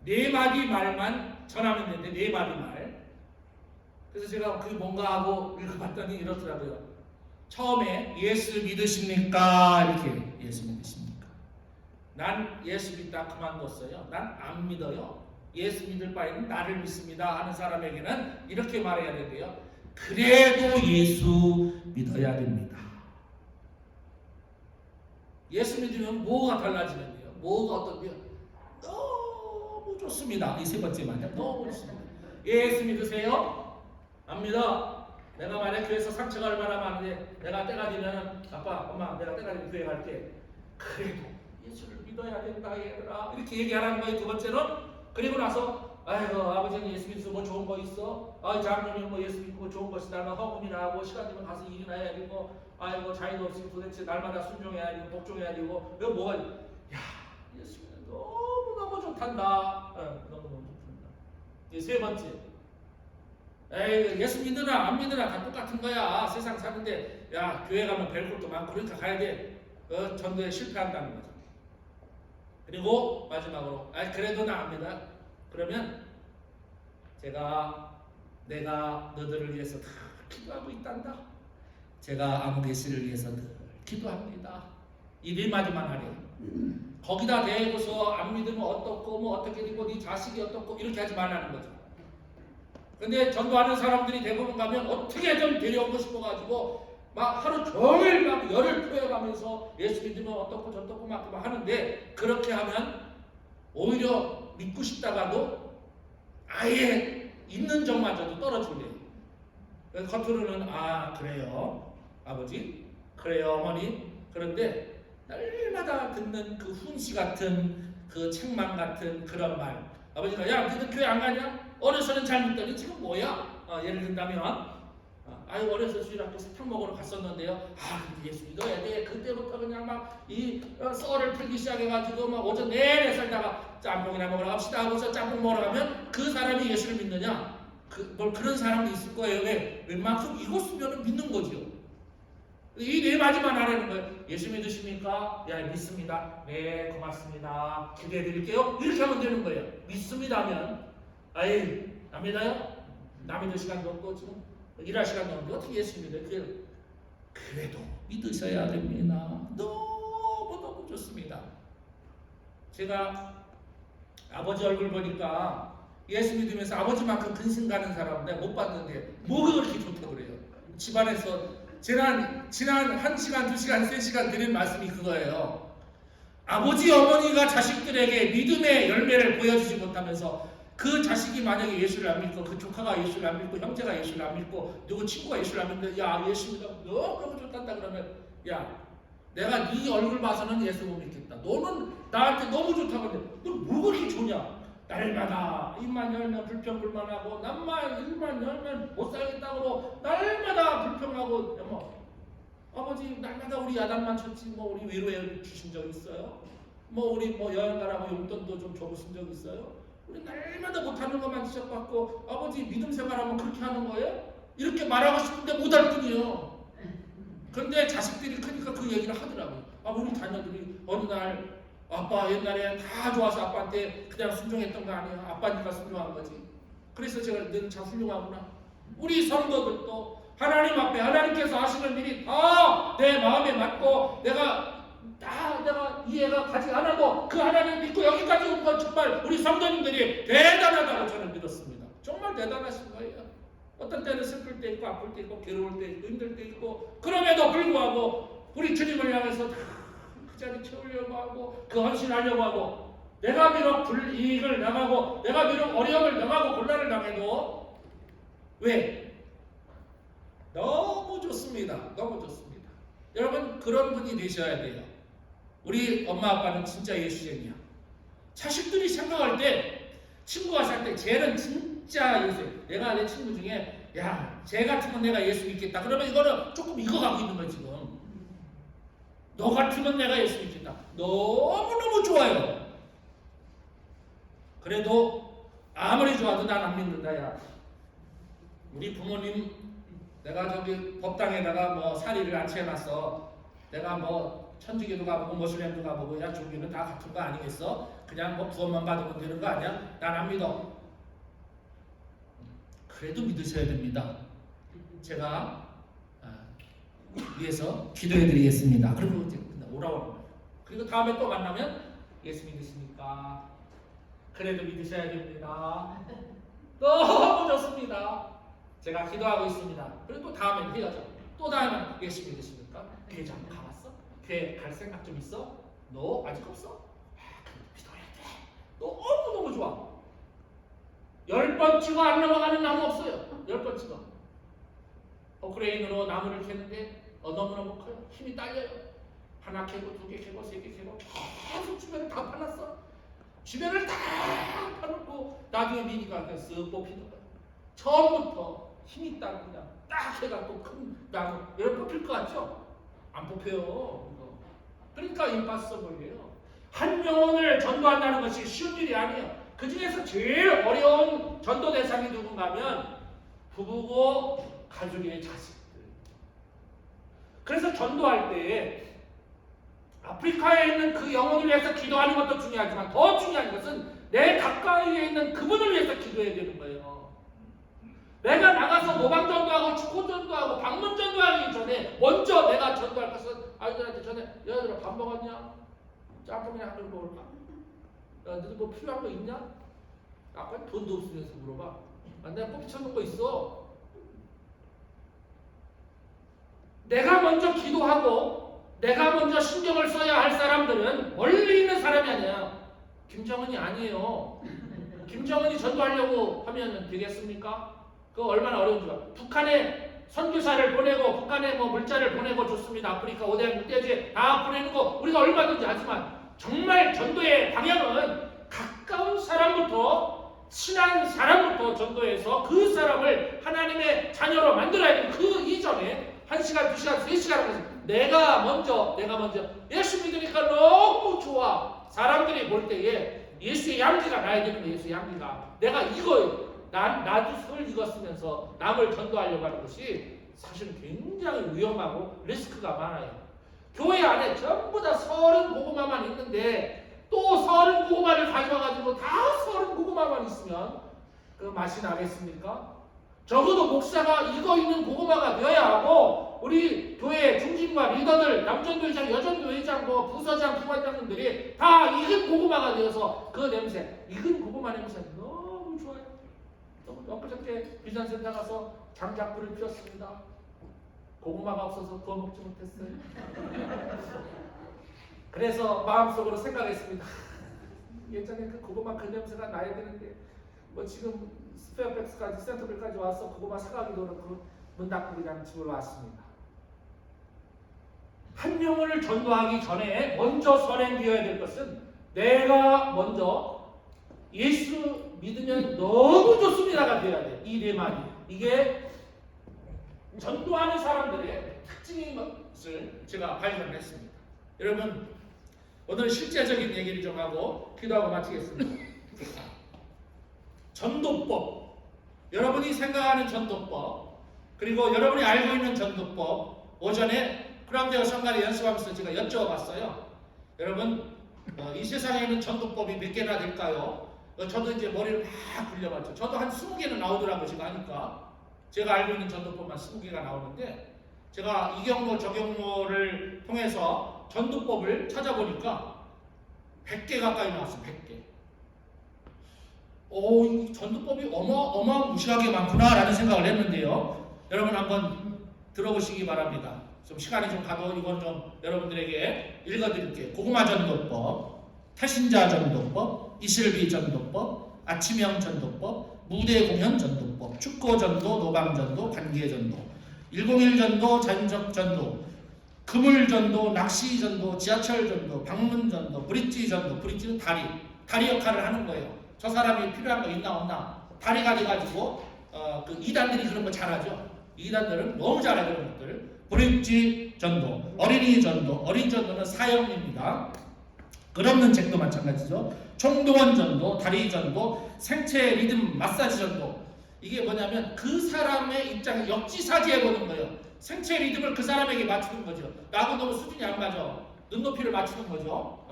4마디 말만 전하면 되는데 4마디 말. 그래서 제가 그게 뭔가 하고 읽어봤더니 이렇더라고요. 처음에 예수 믿으십니까? 이렇게 예수 믿으십니까? 난 예수 믿다 그만뒀어요. 난 안 믿어요. 예수 믿을 바에는 나를 믿습니다 하는 사람에게는 이렇게 말해야 된대요. 그래도 예수 믿어야 됩니다. 예수 믿으면 뭐가 달라지는데요? 뭐가 어떤데요? 너무 좋습니다. 이 세 번째 말이야. 너무 좋습니다. 예수 믿으세요? 안 믿어? 내가 만약 교회에서 상처가 얼마나 많은데 내가 때가 되면 아빠, 엄마 내가 때가 되면 교회 갈게. 그래도 예수를 믿어야 된다 얘들아. 이렇게 얘기하라는 거예요. 두 번째는. 그리고 나서 아이고 아버지는 예수 믿어서 뭐 좋은 거 있어? 장로님 뭐 예수 믿고 좋은 것이 날마다 허문이나 하고 시간 되면 가서 일이나 해야 되고 아이고 자유도 없이 도대체 날마다 순종해야 되고 복종해야 되고 이거 뭐가 야 예수 믿는 너무너무 좋단다. 너무너무 좋단다. 이제 세 번째 에이 예수 믿으나 안 믿으나 다 똑같은 거야. 세상 사는데 야 교회 가면 별 것도 많고 그러니까 가야 돼. 전도에 실패한다는 거죠. 그리고 마지막으로 그래도 나 안 믿어. 그러면 내가 너들을 위해서 다 기도하고 있단다. 제가 아무개씨를 위해서 늘 기도합니다. 이 4마디만 하래요. 거기다 대고서 안 믿으면 어떻고 뭐 어떻게 되고 네 자식이 어떻고 이렇게 하지 말라는 거죠. 근데 전도하는 사람들이 대부분 가면 어떻게든 데려오고 싶어가지고 막 하루 종일 막 열을 토해가면서 예수 믿으면 어떻고 저떻고 막 하는데 그렇게 하면 오히려 믿고 싶다가도 아예 있는 정마저도 떨어지래요. 겉으로는 그래요 아버지 그래요 어머니 그런데 날마다 듣는 그 훈시 같은 그 책망 같은 그런 말 아버지가 야 너희들 교회 안 가냐? 어려서는 잘 믿더니 지금 뭐야? 예를 든다면 어려서 주일학교 사탕 먹으러 갔었는데요. 예수 믿어야 돼. 그때부터 그냥 막 이 썰을 풀기 시작해가지고 막 오전 내내 살다가 짬뽕이나 먹으러 갑시다 하고서 짬뽕 먹으러 가면 그 사람이 예수를 믿느냐? 그런 사람도 있을 거예요. 왜? 웬만큼 익었으면 믿는 거죠. 이 4마디만 하라는 거예요. 예수 믿으십니까? 믿습니다. 네, 고맙습니다. 기대해 드릴게요. 이렇게 하면 되는 거예요. 믿습니다 하면 안 믿어요? 남 믿을 시간도 없고 지금 일할 시간도 없는데 어떻게 예수 믿어요? 그래도 믿으셔야 됩니다. 너무너무 좋습니다. 제가 아버지 얼굴 보니까 예수 믿으면서 아버지만큼 근심 가는 사람 내가 못 봤는데 뭐가 그렇게 좋다고 그래요. 집안에서 지난 1시간, 2시간, 3시간 드린 말씀이 그거예요. 아버지 어머니가 자식들에게 믿음의 열매를 보여주지 못하면서 그 자식이 만약에 예수를 안 믿고 그 조카가 예수를 안 믿고 형제가 예수를 안 믿고 누구 친구가 예수를 안 믿는데 예수 믿어 너무 좋단다 그러면 내가 네 얼굴 봐서는 예수 못 믿겠다. 너는 나한테 너무 좋다고 하는데 너 뭐 그렇게 좋냐? 날마다 입만 열면 불평불만하고 남만 입만 열면 못 살겠다고 날마다 불평하고 아버지 날마다 우리 야단만 쳤지 우리 위로해 주신 적 있어요? 우리 여행 가라고 용돈도 좀 줘보신 적 있어요? 우리 날마다 못하는 것만 지적받고 아버지 믿음 생활하면 그렇게 하는 거예요? 이렇게 말하고 싶은데 못할 뿐이요. 그런데 자식들이 크니까 그 얘기를 하더라고요. 우리 자녀들이 어느 날 아빠 옛날에 다 좋아서 아빠한테 그냥 순종했던 거 아니에요. 아빠니까 순종한 거지. 그래서 제가 너는 참 훌륭하구나. 우리 성도들도 하나님 앞에 하나님께서 하시는 일이 다 내 마음에 맞고 내가 이해가 가지 않아도 그 하나님 믿고 여기까지 온 건 정말 우리 성도님들이 대단하다고 저는 믿었습니다. 정말 대단하신 거예요. 어떤 때는 슬플 때 있고 아플 때 있고 괴로울 때 있고 힘들 때 있고 그럼에도 불구하고 우리 주님을 향해서 다 그 자리 채우려고 하고 그 헌신하려고 하고 내가 비록 불이익을 당하고 내가 비록 어려움을 당하고 곤란을 당해도 왜? 너무 좋습니다. 너무 좋습니다. 여러분 그런 분이 되셔야 돼요. 우리 엄마 아빠는 진짜 예수쟁이야. 자식들이 생각할 때 친구가 살 때 쟤는 진짜 예수. 내가 내 친구 중에 야, 쟤 같으면 내가 예수 믿겠다. 그러면 이거는 조금 익어가고 있는 거야 지금. 너 같으면 내가 예수 믿겠다. 너무너무 좋아요. 그래도 아무리 좋아도 난 안 믿는다. 야, 우리 부모님 내가 저기 법당에다가 뭐 사리를 안치해놨어. 내가 뭐 천주교도 가보고 모슬렘도 가보고 야 종교는 다 같은 거 아니겠어? 그냥 뭐 구원만 받으면 되는 거 아니야? 난 안 믿어. 그래도 믿으셔야 됩니다. 제가 위해서 기도해드리겠습니다. 그리고 이제 오라고 하는 거예요. 그리고 다음에 또 만나면 예수 믿으십니까? 그래도 믿으셔야 됩니다. 너무 좋습니다. 제가 기도하고 있습니다. 그리고 또 다음에 헤어져. 또 다음에 예수 믿으십니까? 교회 좀 가봤어? 교회 갈 생각 좀 있어? 너 아직 없어? 그래도 기도해야 돼. 너무너무 좋아. 10번 찍어 안 넘어가는 나무 없어요. 10번 찍어. 포크레인으로 나무를 캐는데 너무너무 커요. 힘이 딸려요. 하나 캐고 2개 캐고 3개 캐고 계속 주변을 다 파놨어. 주변을 다 파놓고 나중에 미니가 그냥 쓱 뽑히는 거야. 처음부터 힘이 있다고 그냥 딱 해갖고 큰 나무 여러분 뽑힐 것 같죠? 안 뽑혀요. 이거. 그러니까 임파서블이에요. 한 영혼을 전도한다는 것이 쉬운 일이 아니에요. 그 중에서 제일 어려운 전도 대상이 누군가 하면 부부고 가족의 자식들. 그래서 전도할 때 아프리카에 있는 그 영혼을 위해서 기도하는 것도 중요하지만 더 중요한 것은 내 가까이에 있는 그분을 위해서 기도해야 되는 거예요. 내가 나가서 모방전도하고 축구전도하고 방문전도하기 전에 먼저 내가 전도할 것은 아이들한테 전에 얘들아 밥 먹었냐? 짬뽕이나 한 그릇 먹을까? 야, 너도 뭐 필요한 거 있냐? 아까 돈도 없으면서 물어봐. 내가 뽑혀놓은 거 있어. 내가 먼저 기도하고 내가 먼저 신경을 써야 할 사람들은 멀리 있는 사람이 아니야. 김정은이 아니에요. 김정은이 전도하려고 하면 되겠습니까? 그거 얼마나 어려운지 봐. 북한에 선교사를 보내고 북한에 뭐 물자를 보내고 좋습니다. 아프리카 5대 떼지 다 보내는 거 우리가 얼마든지 하지만 정말 전도의 방향은 가까운 사람부터 친한 사람부터 전도해서 그 사람을 하나님의 자녀로 만들어야 되는 그 이전에 1시간, 2시간, 3시간 하면서 내가 먼저 예수 믿으니까 너무 좋아. 사람들이 볼 때에 예수의 향기가 나야 되는데 예수의 향기가 내가 이거 나도 설 익었으면서 남을 전도하려고 하는 것이 사실 굉장히 위험하고 리스크가 많아요. 교회 안에 전부 다 서른 고구마만 있는데 또 서른 고구마를 가져와가지고 다 서른 고구마만 있으면 그 맛이 나겠습니까? 적어도 목사가 익어 있는 고구마가 되어야 하고 우리 교회 중진과 리더들, 남전도회장, 여전도회장, 뭐 부서장, 부관장님들이 다 익은 고구마가 되어서 그 냄새, 익은 고구마 냄새 너무 좋아요. 엊그저께 비전센터 가서 장작불을 피웠습니다. 고구마가 없어서 구워 먹지 못했어요. 그래서 마음속으로 생각했습니다. 예전에 그 고구마 그 냄새가 나야 되는데 뭐 지금 스페어백스까지 센터빌까지 와서 고구마 사가기도 그렇고 문 닫고 그냥 집으로 왔습니다. 한 영혼을 전도하기 전에 먼저 선행되어야 될 것은 내가 먼저 예수 믿으면 너무 좋습니다가 되어야 돼. 이 네 마디. 이게 전도하는 사람들의 특징인 것을 제가 발견했습니다. 여러분 오늘 실제적인 얘기를 좀 하고 기도하고 마치겠습니다. 전도법. 여러분이 생각하는 전도법 그리고 여러분이 알고 있는 전도법 오전에 크라운데어 성가를 연습하면서 제가 여쭤봤어요. 여러분 이 세상에 있는 전도법이 몇 개나 될까요? 저도 이제 머리를 막 굴려봤죠. 저도 한 20개는 나오더라고요. 제가 하니까 제가 알고 있는 전도법만 20개가 나오는데 제가 이경로 저경로를 통해서 전도법을 찾아보니까 100개 가까이 나왔어요. 100개. 이 전도법이 어마무시하게 많구나 라는 생각을 했는데요. 여러분 한번 들어보시기 바랍니다. 좀 시간이 좀 가도 이건 좀 여러분들에게 읽어드릴게요. 고구마 전도법, 태신자 전도법, 이슬비 전도법, 아침형 전도법, 무대 공연 전도법, 축고 전도, 노방 전도, 관계 전도, 101 전도, 잔적 전도, 그물 전도, 낚시 전도, 지하철 전도, 방문 전도, 브릿지 전도. 브릿지는 다리 역할을 하는 거예요. 저 사람이 필요한 거 있나 없나 다리가 돼가지고 그 이단들이 그런 거 잘하죠. 이단들은 너무 잘해요 그런 것들. 불임지 전도, 어린이 전도, 어린이 전도는 사형입니다. 끝없는 책도 마찬가지죠. 총동원 전도, 다리 전도, 생체 리듬 마사지 전도. 이게 뭐냐면 그 사람의 입장에 역지사지해보는 거예요. 생체 리듬을 그 사람에게 맞추는 거죠. 나하고 너무 수준이 안 맞아. 눈높이를 맞추는 거죠.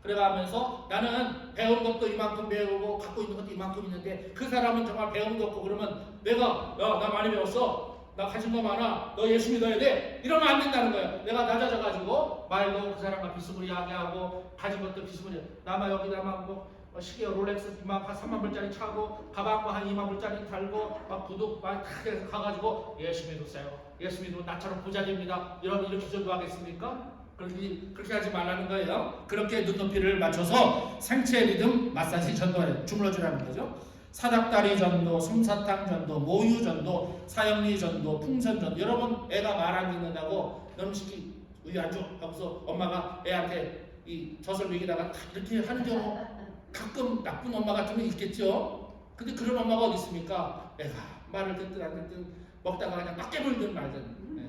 그래가면서 나는 배운 것도 이만큼 배우고 갖고 있는 것도 이만큼 있는데 그 사람은 정말 배운 거 없고 그러면 내가 나 많이 배웠어. 나 가진 거 많아. 너 예수 믿어야 돼. 이러면 안 된다는 거예요. 내가 낮아져가지고 말도 그 사람과 비스무리하게 하고 가진 것도 비스무리. 나만 여기다만 뭐 시계 롤렉스 2만 3만 불짜리 차고 가방도 한 2만 불짜리 달고 막 구두 막 다 해서 가가지고 예수 믿으세요. 예수 믿으면 나처럼 부자 됩니다. 이렇게 전도하겠습니까? 그렇게 하지 말라는 거예요. 그렇게 눈높이를 맞춰서 생체 리듬 마사지 전도에 주물러주라는 거죠. 사닥다리 전도, 솜사탕 전도, 모유 전도, 사형리 전도, 풍선 전도. 여러분 애가 말 안 듣는다고 너는 시키 우유 안 줘 하고서 엄마가 애한테 이 젖을 먹이다가 이렇게 하는 경우 가끔 나쁜 엄마 같은 게 있겠죠. 근데 그런 엄마가 어디 있습니까? 애가 말을 듣든 안 듣든 먹다가 그냥 막 깨물든 말든. 네.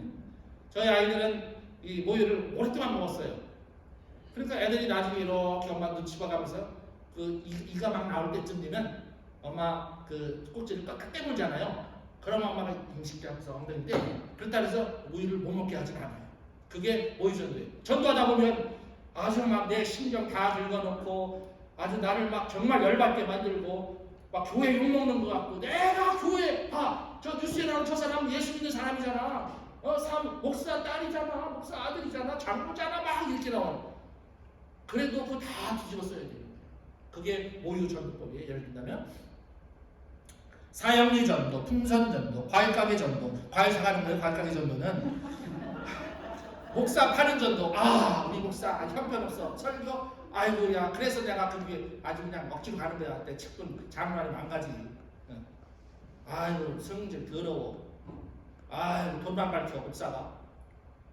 저희 아이들은 이 모유를 오랫동안 먹었어요. 그러니까 애들이 나중에 이렇게 엄마 눈치 봐가면서 그 이가 막 나올 때쯤 되면 엄마 그 꼭지를 꽉 깨물잖아요. 그럼 엄마가 음식하면서 엉덩이 때 그렇다 해서 우유를 못 먹게 하진 않아요. 그게 모유 전도예요. 전도하다 보면 아주 막 내 신경 다 긁어놓고 아주 나를 막 정말 열받게 만들고 막 교회 욕먹는 것 같고 내가 교회 저 뉴스에 나온 저 사람 예수 믿는 사람이잖아. 목사 딸이잖아. 목사 아들이잖아. 장부잖아. 막 이렇게 나와요. 그래도 그거 다 뒤집어 써야 돼요. 그게 모유 전도법이에요. 예를 든다면 사형리 전도, 풍선 전도, 과일 가게 전도. 과일 사가는 거예요. 과일 가게 전도는 목사 파는 전도. 우리 목사 형편없어. 설교. 아이고야. 그래서 내가 그게 아주 그냥 억지로 가는 거야. 내 측근 장로님 망가지. 아이고 성질 더러워. 아이고 돈만 밝혀 목사가.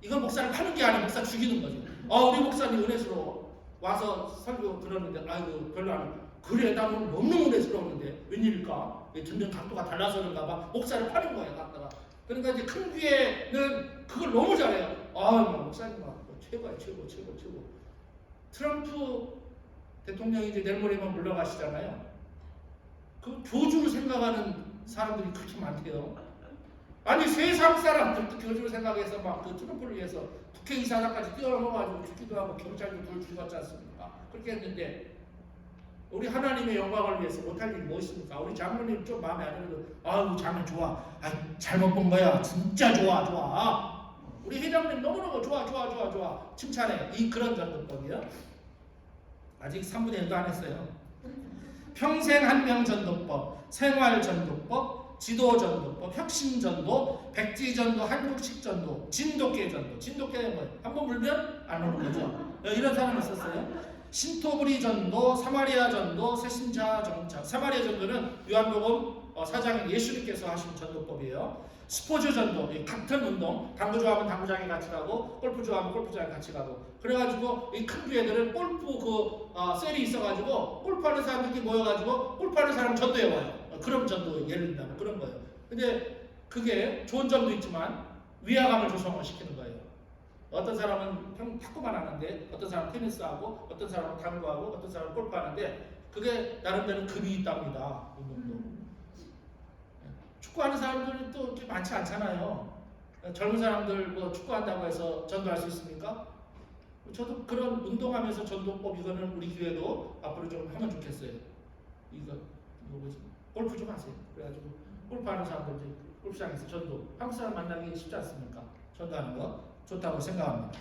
이건 목사를 파는 게 아니라 목사 죽이는 거죠. 우리 목사님 은혜스러워. 와서 설교 들었는데 아이고 별로 안 그래 나 오늘 너무 은혜스러웠는데 웬일일까? 듣는 각도가 달라서 그런가 봐. 목사를 파는 거야 갖다가. 그러니까 이제 큰 교회는 그걸 너무 잘해요. 목사님 최고야 최고. 트럼프 대통령이 이제 내일 모레면 물러가시잖아요. 그 교주를 생각하는 사람들이 그렇게 많대요. 아니 세상 사람들 교주를 생각해서 막 그 트럼프를 위해서 국회의사당까지 뛰어넘어가지고 죽기도 하고 경찰도 돌 죽었지 않습니까? 그렇게 했는데 우리 하나님의 영광을 위해서 못할 일이 뭐 있습니까? 우리 장로님 좀 마음에 안 들어도 장로님 좋아. 잘못 본 거야. 진짜 좋아. 우리 회장님 너무너무 좋아. 칭찬해. 그런 전도법이에요. 아직 3분의 1도 안 했어요. 평생 한 명 전도법, 생활 전도법, 지도 전도법, 혁신 전도, 백지 전도, 한국식 전도, 진돗개 전도. 진돗개는 뭐예요? 한번 물면 안 오는 거죠. 이런 사람이 있었어요. 신토부리 전도, 사마리아 전도, 새신자 정착. 사마리아 전도는 요한복음 4장에 예수님께서 하신 전도법이에요. 스포츠 전도, 같은 운동, 당구 좋아하면 당구장에 같이 가고, 골프 좋아하면 골프장에 같이 가고. 그래가지고 이 큰 교회들은 골프 셀이 있어가지고 골프하는 사람들끼리 모여가지고 골프하는 사람 전도해 와요. 그럼 전도 예를 들면 그런 거예요. 근데 그게 좋은 점도 있지만 위화감을 조성시키는 거예요. 어떤 사람은 탁구만 하는데 어떤 사람은 테니스하고 어떤 사람은 당구하고 어떤 사람은 골프하는데 그게 나름대로 급이 있답니다. 운동도. 축구하는 사람들이 또 많지 않잖아요. 젊은 사람들 뭐 축구한다고 해서 전도할 수 있습니까? 저도 그런 운동하면서 전도법 이거는 우리 교회도 앞으로 좀 하면 좋겠어요. 이거 뭐지? 골프 좀 하세요. 그래가지고 골프하는 사람들 골프장에서 전도. 한국 사람 만나기 쉽지 않습니까? 전도하는 거 좋다고 생각합니다.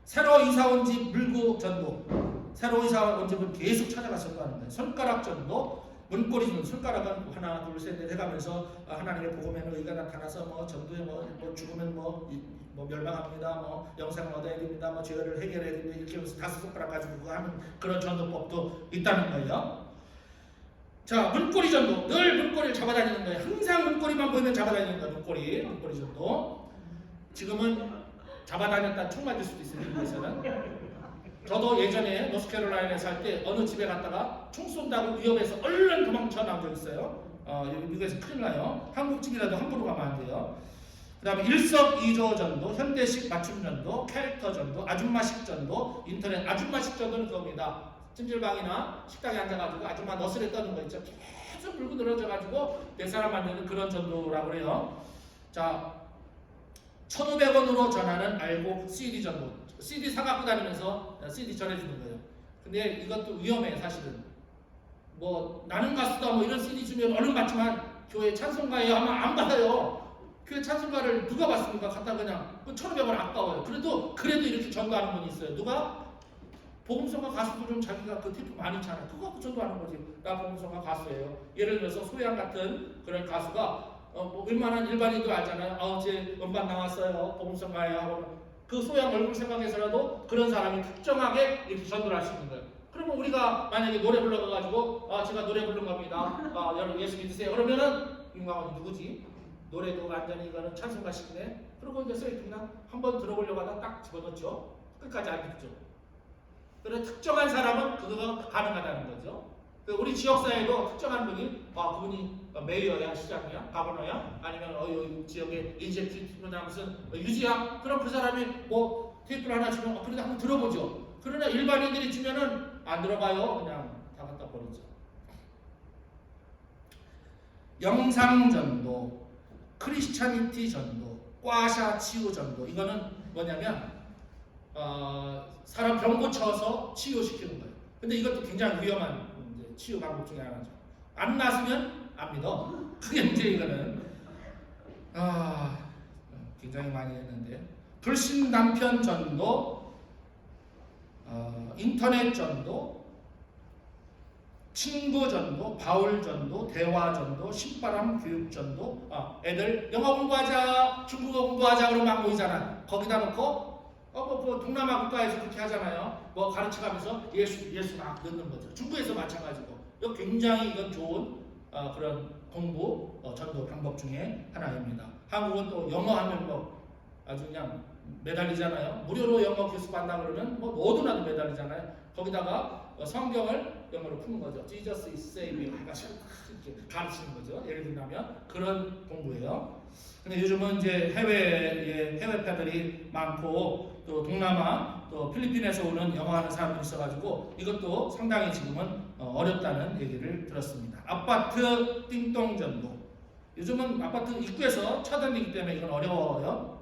새로 이사 온 집 물구 전도. 새로 이사 온 집은 계속 찾아가서 전도하는 거예요. 손가락 전도. 문고리 전도. 손가락은 하나 둘 셋 넷 해가면서 하나님의 복음에는 의가 나타나서 뭐 전도에 뭐 죽으면 뭐 멸망합니다. 뭐 영생을 얻어야 됩니다. 뭐 죄를 해결해야 됩니다. 이렇게 하면서 5손가락 가지고 하는 그런 전도법도 있다는 거예요. 자, 문고리 전도. 늘 문고리를 잡아다니는 거예요. 항상 문고리만 보이면 잡아다니는 거예요. 문고리 전도. 지금은 잡아다녔다 총 맞을 수도 있어요. 미국에서는. 저도 예전에 노스캐롤라이나에 살 때 어느 집에 갔다가 총 쏜다고 위협해서 얼른 도망쳐 나온 적이 가지고 있어요. 여기 미국에서 큰일 나요. 한국집이라도 함부로 가면 안 돼요. 그 다음에 일석이조 전도, 현대식 맞춤 전도, 캐릭터 전도, 아줌마식 전도, 인터넷 아줌마식 전도는 그겁니다. 찜질방이나 식당에 앉아가지고 아줌마 너스레 떠는 거 있죠. 계속 물고 늘어져가지고 내 사람 만드는 그런 전도라고 그래요. 자, 1,500원으로 전하는 알곡 CD 전도. CD 사갖고 다니면서 CD 전해주는 거예요. 근데 이것도 위험해 사실은. 뭐 나는 가수다 뭐 이런 CD 주면 얼른 받지만 교회 찬송가에 아마 안 받아요. 교회 찬송가를 누가 받습니까? 갖다 그냥 1,500원 아까워요. 그래도 이렇게 전도하는 분이 있어요. 누가? 복음성가 가수들은 자기가 그 테이프 많이 잖아요. 그거 갖고 전도하는 거지. 나 복음성가 가수예요. 예를 들어서 소양 같은 그런 가수가 뭐 웬만한 일반인도 알잖아요. 제 음반 나왔어요. 복음성가예요. 하고 그 소양 얼굴 생각해서라도 그런 사람이 특정하게 이렇게 전도를 할 수 있는 거예요. 그러면 우리가 만약에 노래 불러가지고 제가 노래 부른 겁니다. 여러분 예수 믿으세요. 그러면은 윤광원이 누구지? 노래도 완전히 이거는 찬송가식이네. 그러고 이제 써있구나. 한번 들어보려고 하다 딱 집어넣죠. 끝까지 안 듣죠. 그래 특정한 사람은 그거가 가능하다는 거죠. 우리 지역사회도 특정한 분이 그분이 메이어야, 시장이야, 가버너야, 아니면 여기 지역에 인젝티브나 무슨 유지야. 그럼 그 사람이 뭐 테이프를 하나 주면 그래도 한번 들어보죠. 그러나 일반인들이 주면은 안 들어가요. 그냥 다 갖다 버리죠. 영상전도, 크리스찬니티 전도, 꽈샤 치유 전도. 이거는 뭐냐면 사람 병 고쳐서 치유시키는 거예요. 근데 이것도 굉장히 위험한 치유 방법 중에 하나죠. 안 나으면 안 믿어. 그게 이제 이거는 굉장히 많이 했는데 불신 남편 전도, 인터넷 전도, 친구 전도, 바울 전도, 대화 전도, 신바람 교육 전도. 애들 영어 공부하자, 중국어 공부하자 그러면 막 모이잖아. 거기다 놓고 뭐 동남아 국가에서 그렇게 하잖아요. 뭐 가르쳐가면서 예수 막 넣는 거죠. 중국에서 마찬가지고. 이거 굉장히 이건 좋은 그런 공부 전도 방법 중에 하나입니다. 한국은 또 영어 하면 뭐 아주 그냥 매달리잖아요. 무료로 영어 교수 받나 그러면 뭐 뭐도나도 매달리잖아요. 거기다가 성경을 영어로 푸는 거죠. Jesus is Savior 해가지고 이렇게 가르치는 거죠. 예를 들면 그런 공부예요. 근데 요즘은 이제 해외파들이 많고 또 동남아 또 필리핀에서 오는 영어하는 사람들이 있어가지고 이것도 상당히 지금은 어렵다는 얘기를 들었습니다. 아파트 띵동 전도. 요즘은 아파트 입구에서 차단되기 때문에 이건 어려워요.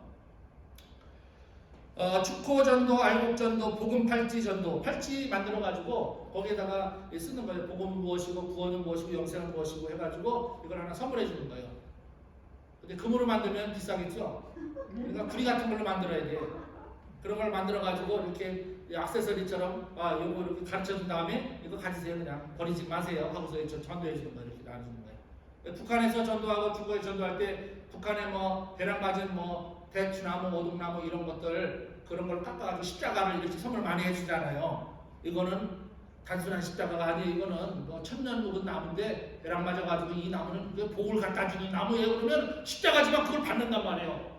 축호 전도, 알곡 전도, 복음 팔찌 전도. 팔찌 만들어가지고 거기에다가 쓰는 거예요. 복음은 무엇이고 구원은 무엇이고 영생은 무엇이고 해가지고 이걸 하나 선물해 주는 거예요. 근데 금으로 만들면 비싸겠죠? 그러니까 구리 같은 걸로 만들어야 돼. 그런 걸 만들어가지고 이렇게 액세서리처럼 요거 이렇게 가르쳐 준 다음에 이거 가지세요. 그냥 버리지 마세요 하고서 전도해 주는 거예요. 이렇게 나눠주는 거예요. 북한에서 전도하고 중국에 전도할 때 북한에 뭐 배랑 가진 뭐 대추나무, 오동나무 이런 것들 그런 걸 깎아가지고 십자가를 이렇게 선물 많이 해주잖아요. 이거는 단순한 십자가가 아니에요. 이거는 뭐 천년 묵은 나무인데 배랑 맞아가지고 이 나무는 복을 갖다 주는 나무예요. 그러면 십자가지만 그걸 받는단 말이에요.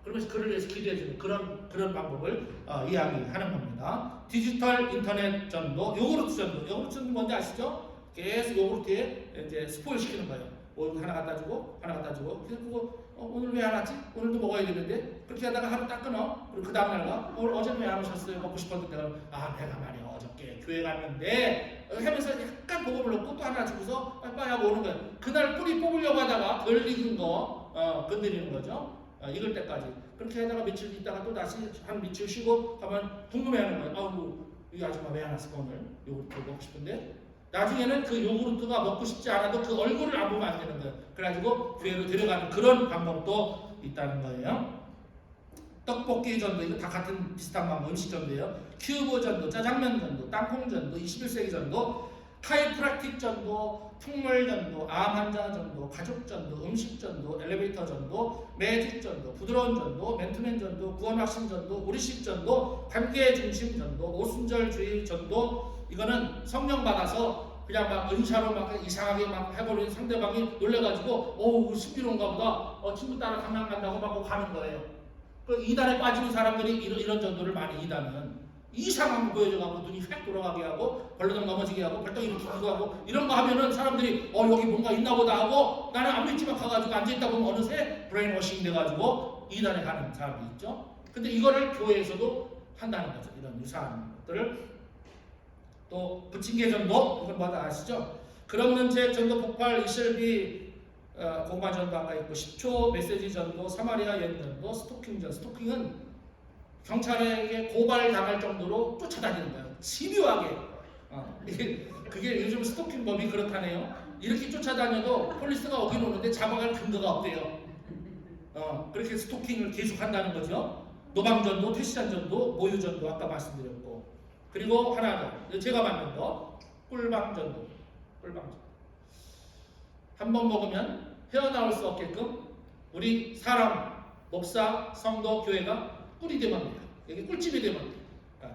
그러면서 그를 위해서 기도해주는 그런 방법을 이야기하는 겁니다. 디지털 인터넷 전도, 요구르트 전도. 요구르트 전도 뭔지 아시죠? 계속 요구르트에 이제 스포일 시키는 거예요. 하나 갖다 주고 하나 갖다 주고. 그래서 그거 오늘 왜 안 왔지? 오늘도 먹어야 되는데 그렇게 하다가 하루 딱 끊어. 그리고 그 다음날 가 어제는 왜 안 오셨어요? 먹고 싶었는데 내가 말이야 어저께 교회 갔는데 하면서 약간 복음을 넣고 또 하나 주고서 빨리 하고 오는 거예요. 그날 뿌리 뽑으려고 하다가 덜 익은 거 건드리는 거죠. 익을 때까지. 그렇게 하다가 며칠 있다가 또 다시 한 며칠 쉬고 가면 궁금해하는 거예요. 아이고 이 아줌마 왜 안 왔을까 오늘? 요구르트 먹고 싶은데. 나중에는 그 요구르트가 먹고 싶지 않아도 그 얼굴을 안 보면 안 되는 거예요. 그래가지고 교회로 데려가는 그런 방법도 있다는 거예요. 떡볶이 전도, 이거 다 같은 비슷한 방법, 음식 전도예요. 큐브 전도, 짜장면 전도, 땅콩 전도, 21세기 전도, 카이프라틱 전도, 풍물 전도, 암 환자 전도, 가족 전도, 음식 전도, 엘리베이터 전도, 매직 전도, 부드러운 전도, 맨투맨 전도, 구원 확신 전도, 우리식 전도, 관계 중심 전도, 오순절주의 전도. 이거는 성령 받아서 그냥 막 은사로 막 이상하게 막 해버리는 상대방이 놀래가지고 신비로운가 보다. 친구 따라 강남 간다고 막 가는 거예요. 그 이단에 빠지는 사람들이 이런 전도를 많이 이단은 이상한 거 보여줘가지고 눈이 휙 돌아가게 하고 벌러덩 넘어지게 하고 벌떡 일으키기도 하고 이런 거 하면은 사람들이 여기 뭔가 있나 보다 하고 나는 안 믿지만 가가지고 앉아있다 보면 어느새 브레인워싱 돼가지고 이단에 가는 사람도 있죠. 근데 이거를 교회에서도 한다는 거죠. 이런 유사한 것들을. 또 부침개 전도, 이건 뭐 다 아시죠? 그런문제 전도 폭발, 이슬비 고마 전도 아까 있고 10초 메시지 전도, 사마리아 연 전도, 스토킹 전. 스토킹은 경찰에게 고발 당할 정도로 쫓아다니는 거예요. 집요하게. 그게 요즘 스토킹 법이 그렇다네요. 이렇게 쫓아다녀도 폴리스가 오긴 오는데 잡아갈 근거가 없대요. 그렇게 스토킹을 계속 한다는 거죠. 노방전도, 퇴시잔전도, 모유전도 아까 말씀드렸고, 그리고 하나 더 제가 만든 거 꿀방전도. 꿀방전. 한 번 먹으면 헤어나올 수 없게끔 우리 사람, 목사, 성도, 교회가 꿀이 되면 돼요. 여기 꿀집이 되면 돼요.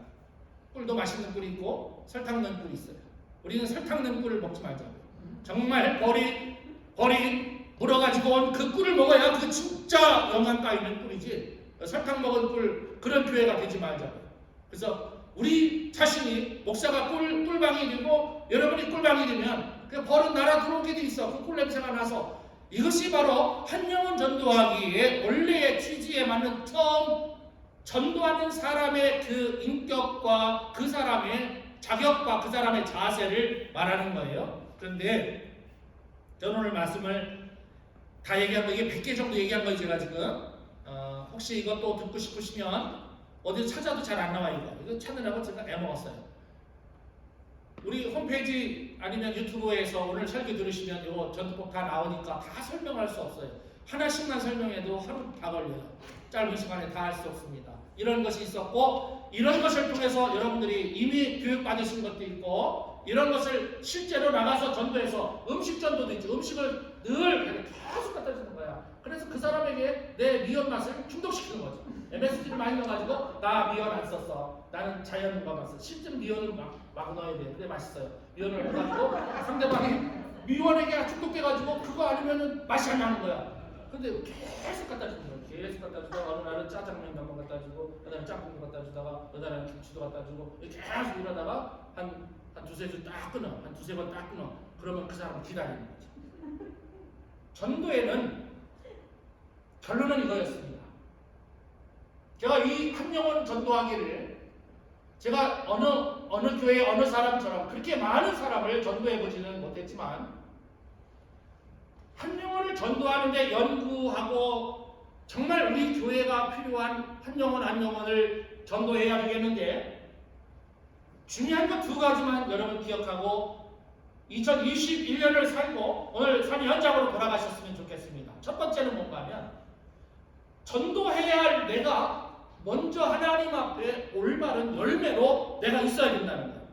꿀도 맛있는 꿀이 있고 설탕 넣은 꿀이 있어요. 우리는 설탕 넣은 꿀을 먹지 말자고요. 정말 버리 물어가지고 온 그 꿀을 먹어야 그 진짜 영양가 있는 꿀이지, 설탕 먹은 꿀 그런 교회가 되지 말자고요. 그래서 우리 자신이 목사가 꿀방이 되고 여러분이 꿀방이 되면 그 벌은 날아 들어오게 돼 있어. 그 꿀 냄새가 나서. 이것이 바로 한 영혼 전도하기에 원래의 취지에 맞는 처음 전도하는 사람의 그 인격과 그 사람의 자격과 그 사람의 자세를 말하는 거예요. 그런데 저는 오늘 말씀을 다 얘기한 거, 이게 100개 정도 얘기한 거예요. 제가 지금 혹시 이것도 듣고 싶으시면 어디 찾아도 잘 안 나와요. 이거 찾느라고 제가 애먹었어요. 우리 홈페이지 아니면 유튜브에서 오늘 설교 들으시면 이거 전도법 다 나오니까 다 설명할 수 없어요. 하나씩만 설명해도 하루 다 걸려요. 짧은 시간에 다 할 수 없습니다. 이런 것이 있었고, 이런 것을 통해서 여러분들이 이미 교육받으신 것도 있고, 이런 것을 실제로 나가서 전도해서 음식 전도도 있죠. 음식을 늘 계속 갖다 주는 거야. 그래서 그 사람에게 내 미연 맛을 충족시키는 거죠. MSG를 많이 넣어가지고 나 미연 안 썼어. 나는 자연인과만 써. 실제로 미연을 막 넣어야 돼. 그래 맛있어요. 미연을 해가지고 상대방이 미연에게 중독돼가지고 그거 아니면은 맛이 안 나는 거야. 근데 계속 갖다 주는 거야. 계속 갖다 주다가 어느 날은 짜장면 한번 갖다 주고, 어느 날은 짬뽕 갖다 주다가, 어느 날은 김치도 갖다 주고, 계속 이러다가 한 두세 줄 딱 끊어. 한 두세 번 딱 끊어. 그러면 그 사람은 기다리는 거지. 전도에는 결론은 이거였습니다. 제가 이 한 영혼 전도하기를 제가 어느 교회 어느 사람처럼 그렇게 많은 사람을 전도해 보지는 못했지만, 한 영혼을 전도하는데 연구하고 정말 우리 교회가 필요한 한 영혼을 전도해야 되겠는데, 중요한 것 2가지만 여러분 기억하고 2021년을 살고 오늘 삶의 현장으로 돌아가셨으면 좋겠습니다. 첫 번째는 뭔가 하면, 전도해야 할 내가 먼저 하나님 앞에 올바른 열매로 내가 있어야 된다는 거예요.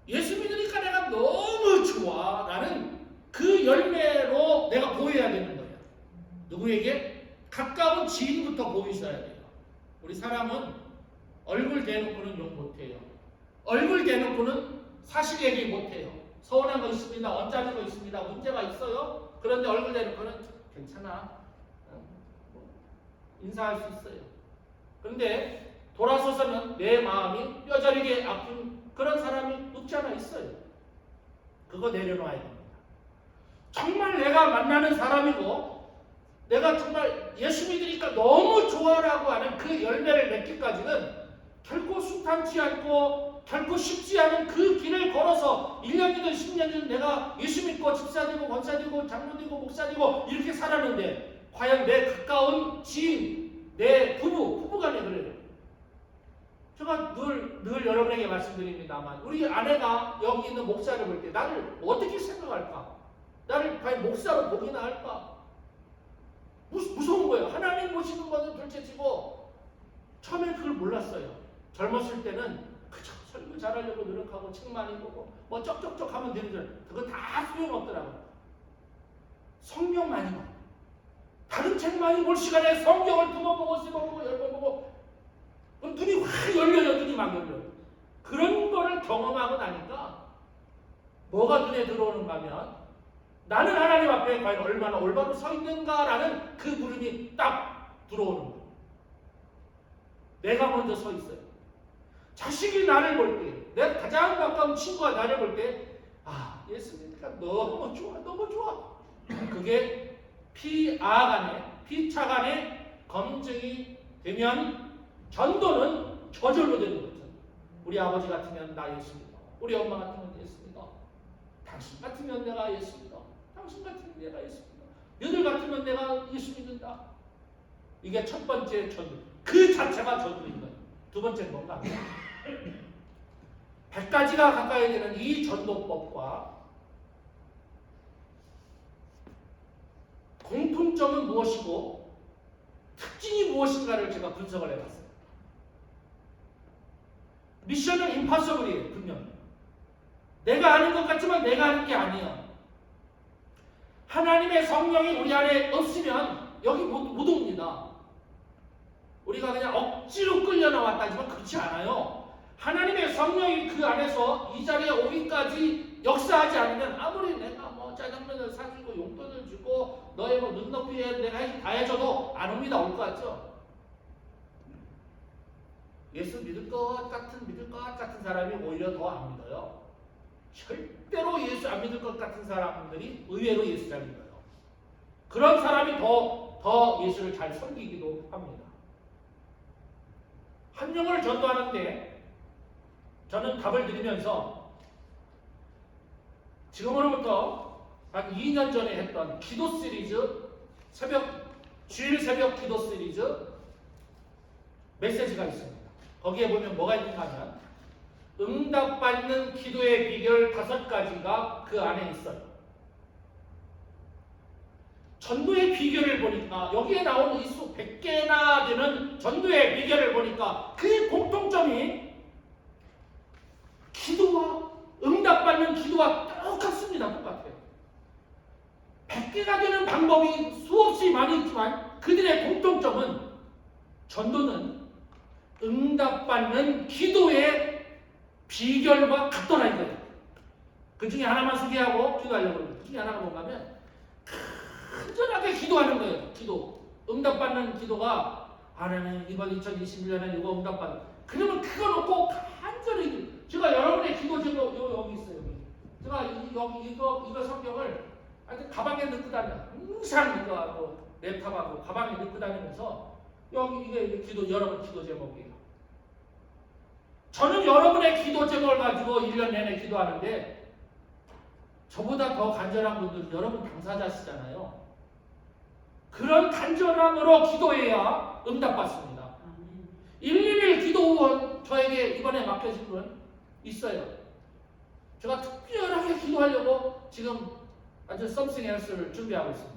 예수 믿으니까 내가 너무 좋아 라는 그 열매로 내가 보여야 되는 거예요. 누구에게? 가까운 지인부터 보이셔야 돼요. 우리 사람은 얼굴 대놓고는 욕 못해요. 얼굴 대놓고는 사실 얘기 못해요. 서운한 거 있습니다. 언짢은 거 있습니다. 문제가 있어요. 그런데 얼굴 대놓고는 괜찮아. 인사할 수 있어요. 그런데 돌아서서는 내 마음이 뼈저리게 아픈 그런 사람이 없지 않아 있어요. 그거 내려놔야 됩니다. 정말 내가 만나는 사람이고 내가 정말 예수 믿으니까 너무 좋아라고 하는 그 열매를 맺기까지는 결코 순탄치 않고 결코 쉽지 않은 그 길을 걸어서 1년이든 10년이든 내가 예수 믿고 집사 되고 권사 되고 장로 되고 목사 되고 이렇게 살았는데, 과연 내 가까운 지인, 내 부부간에 그래요. 제가 늘 여러분에게 말씀드립니다만, 우리 아내가 여기 있는 목사를 볼 때 나를 어떻게 생각할까? 나를 과연 목사로 보기나 할까? 무서운 거예요. 하나님 모시는 거는 둘째치고 처음에 그걸 몰랐어요. 젊었을 때는 그저 설교 잘하려고 노력하고 책 많이 보고 뭐 쩍쩍쩍 하면 되는 줄, 그건 다 소용없더라고요. 성경 많이 봐. 다른 책 많이 볼 시간에 성경을 2번 보고 3번 보고 10번 보고 그럼 눈이 확 열려요. 눈이 막 열려요. 그런 거를 경험하고 나니까 뭐가 눈에 들어오는가 하면, 나는 하나님 앞에 과연 얼마나 올바로 서 있는가라는 그 부름이 딱 들어오는 거예요. 내가 먼저 서 있어요. 자식이 나를 볼 때, 내 가장 가까운 친구가 나를 볼 때, 아, 예수님이니까 너무 좋아, 너무 좋아. 그게 피아 간에, 피차 간에 검증이 되면 전도는 저절로 되는 거죠. 우리 아버지 같으면 나 예수 믿어. 우리 엄마 같으면 예수 믿어. 당신 같으면 내가 예수 믿어. 당신 같으면 내가 예수 믿어. 너들 같으면 내가 예수 믿는다. 이게 첫 번째 전도. 그 자체가 전도인 거예요. 두 번째는 뭔가? 100가지가 가까이 되는 이 전도법과 공통점은 무엇이고 특징이 무엇인가를 제가 분석을 해봤어요. 미션은 임파서블이에요. 분명. 내가 아는 것 같지만 내가 아는 게 아니에요. 하나님의 성령이 우리 안에 없으면 여기 못 옵니다. 우리가 그냥 억지로 끌려 나왔다지만 그렇지 않아요. 하나님의 성령이 그 안에서 이 자리에 오기까지 역사하지 않으면 아무리 내가 뭐 짜장면을 사주고 용돈을 주고 너의 뭐 눈높이에 내가 다 해줘도 안 옵니다. 올 것 같죠? 예수 믿을 것 같은 사람이 오히려 더 안 믿어요. 절대로 예수 안 믿을 것 같은 사람들이 의외로 예수 잘 믿어요. 그런 사람이 더 예수를 잘 섬기기도 합니다. 한 명을 전도하는데 저는 답을 드리면서 지금으로부터 한 2년 전에 했던 기도 시리즈 주일 새벽 기도 시리즈 메시지가 있습니다. 거기에 보면 뭐가 있는가 하면 응답받는 기도의 비결 5가지가 그 안에 있어요. 전도의 비결을 보니까 여기에 나오는 이 수 100개나 되는 전도의 비결을 보니까 그 공통점이 기도와 응답받는 기도와 똑같습니다. 똑같아요. 100개가 되는 방법이 수없이 많이 있지만 그들의 공통점은 전도는 응답받는 기도의 비결과 같더라 이거예요. 그 중에 하나만 소개하고 기도하려고 합니다. 그 중에 하나가 뭔가 하면 간절하게 기도하는 거예요. 기도. 응답받는 기도가 하나님 이번 2021년에 이거 응답받는. 그러면 그거 놓고 간절히 제가 여러분의 기도 제목 여기 있어요. 여기. 제가 여기 이거 성경을 가방에 넣고 다녀. 항상 이거 랩탑하고 가방에 넣고 다니면서 여기 이게 기도 여러분 기도 제목이에요. 저는 여러분의 기도 제목을 가지고 1년 내내 기도하는데 저보다 더 간절한 분들은 여러분 당사자시잖아요. 그런 간절함으로 기도해야 응답받습니다. 111 기도원 저에게 이번에 맡겨진 분 있어요. 제가 특별하게 기도하려고 지금 아주 something else를 준비하고 있습니다.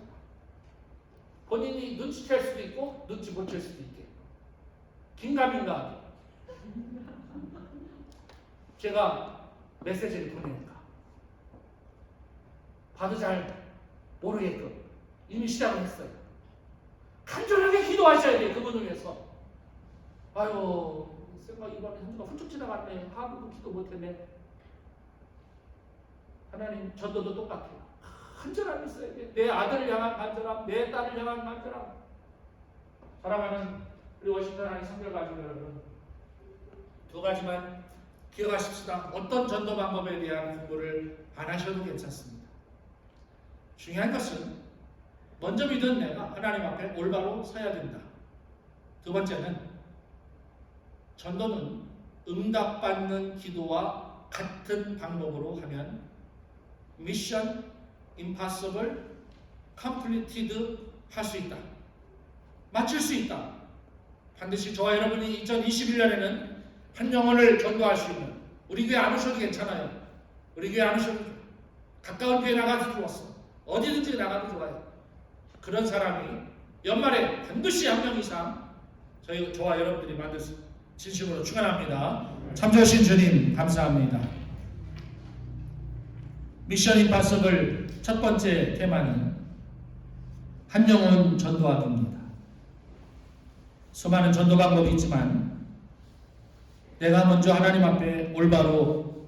본인이 눈치챌 수도 있고 눈치 못 챌 수도 있게 긴가민가하게 제가 메시지를 보내니까 봐도 잘 모르게끔 이미 시작을 했어요. 간절하게 기도하셔야 돼요. 그분을 위해서. 아유 생각 이번에 한 주가 훌쩍 지나갔네. 하루도 기도 못했네. 하나님 전도도 똑같아요. 간절함이 있어야 돼. 내 아들을 향한 간절함, 내 딸을 향한 간절함. 사랑하는 우리 워싱턴 하나님 성결 가족 여러분, 2가지만 기억하십시다. 어떤 전도 방법에 대한 공부를 안 하셔도 괜찮습니다. 중요한 것은 먼저 믿은 내가 하나님 앞에 올바로 서야 된다. 2번째는 전도는 응답받는 기도와 같은 방법으로 하면 미션 impossible completed 할 수 있다. 마칠 수 있다. 반드시 저와 여러분이 2021년에는 한 영혼을 전도할 수 있는, 우리 교회 안 오셔도 괜찮아요. 우리 교회 안 오셔도 좋아요. 가까운 교회 나가도 좋았어. 어디든지 나가도 좋아요. 그런 사람이 연말에 반드시 한 명 이상 저와 여러분들이 만들 수 진심으로 축원합니다. 참조하신 주님 감사합니다. 미션 임파서블 첫 번째 테마는 한 영혼 전도하기입니다. 수많은 전도 방법이 있지만 내가 먼저 하나님 앞에 올바로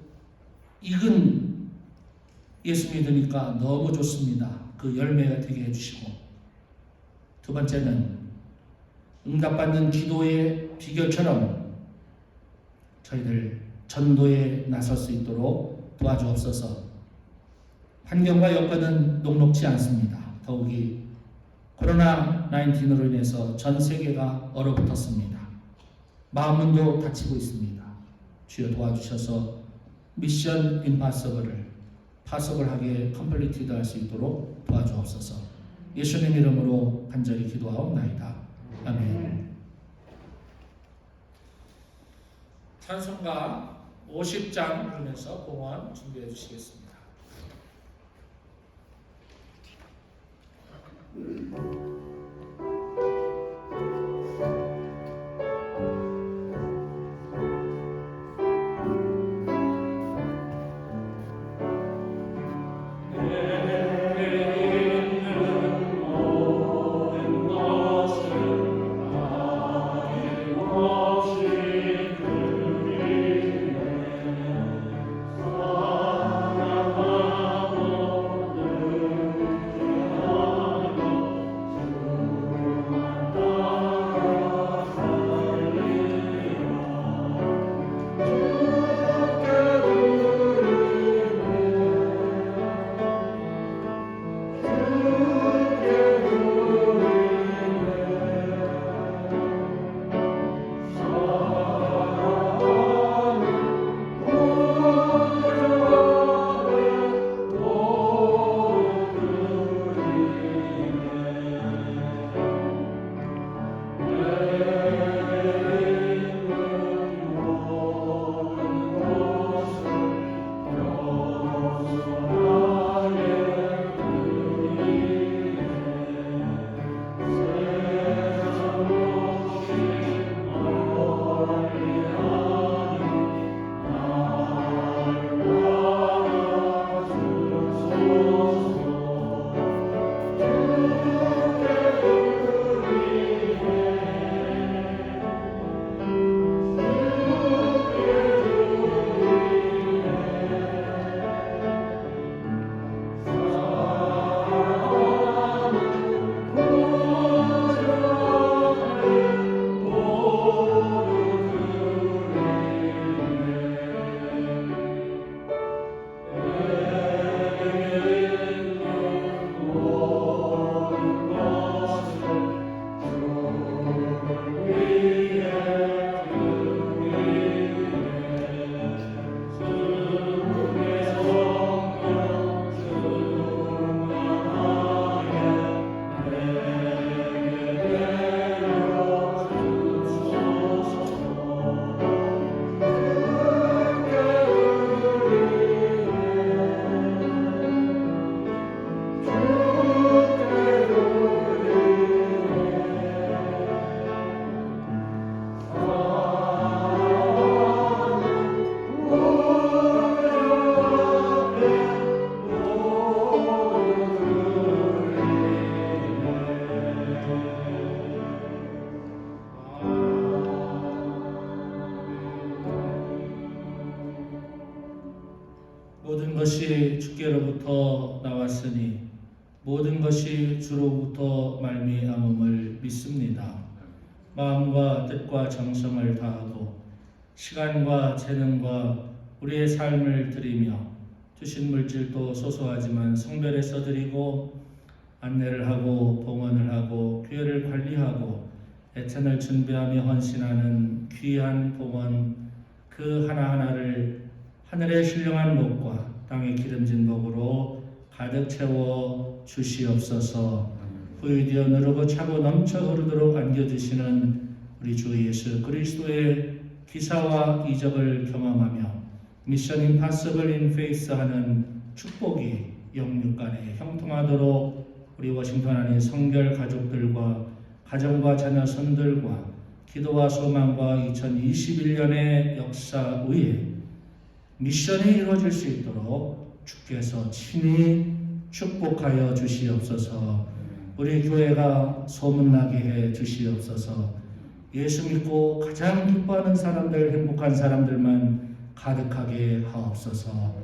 익은 예수 믿으니까 너무 좋습니다. 그 열매가 되게 해주시고, 2번째는 응답받는 기도의 비결처럼 저희들 전도에 나설 수 있도록 도와주옵소서. 환경과 여건은 녹록지 않습니다. 더욱이 코로나19으로 인해서 전 세계가 얼어붙었습니다. 마음문도 닫히고 있습니다. 주여 도와주셔서 미션 임파서블을 파서블하게 컴플리티드 할 수 있도록 도와주옵소서. 예수님 이름으로 간절히 기도하옵나이다. 아멘. 찬송가 50장 부르면서 공헌 준비해 주시겠습니다. 모든 것이 주께로부터 나왔으니 모든 것이 주로부터 말미암음을 믿습니다. 마음과 뜻과 정성을 다하고 시간과 재능과 우리의 삶을 드리며 주신 물질도 소소하지만 성별에서 드리고 안내를 하고 봉헌을 하고 교회를 관리하고 애찬을 준비하며 헌신하는 귀한 봉헌 그 하나하나를 하늘의 신령한 복과 땅의 기름진 복으로 가득 채워 주시옵소서. 후유되어 누르고 차고 넘쳐 흐르도록 안겨주시는 우리 주 예수 그리스도의 기사와 이적을 경험하며 미션 임파서블 인 페이스 하는 축복이 영육 간에 형통하도록 우리 워싱턴 안의 성결 가족들과 가정과 자녀 손들과 기도와 소망과 2021년의 역사 위에 미션이 이루어질 수 있도록 주께서 친히 축복하여 주시옵소서. 우리 교회가 소문나게 해 주시옵소서. 예수 믿고 가장 기뻐하는 사람들, 행복한 사람들만 가득하게 하옵소서.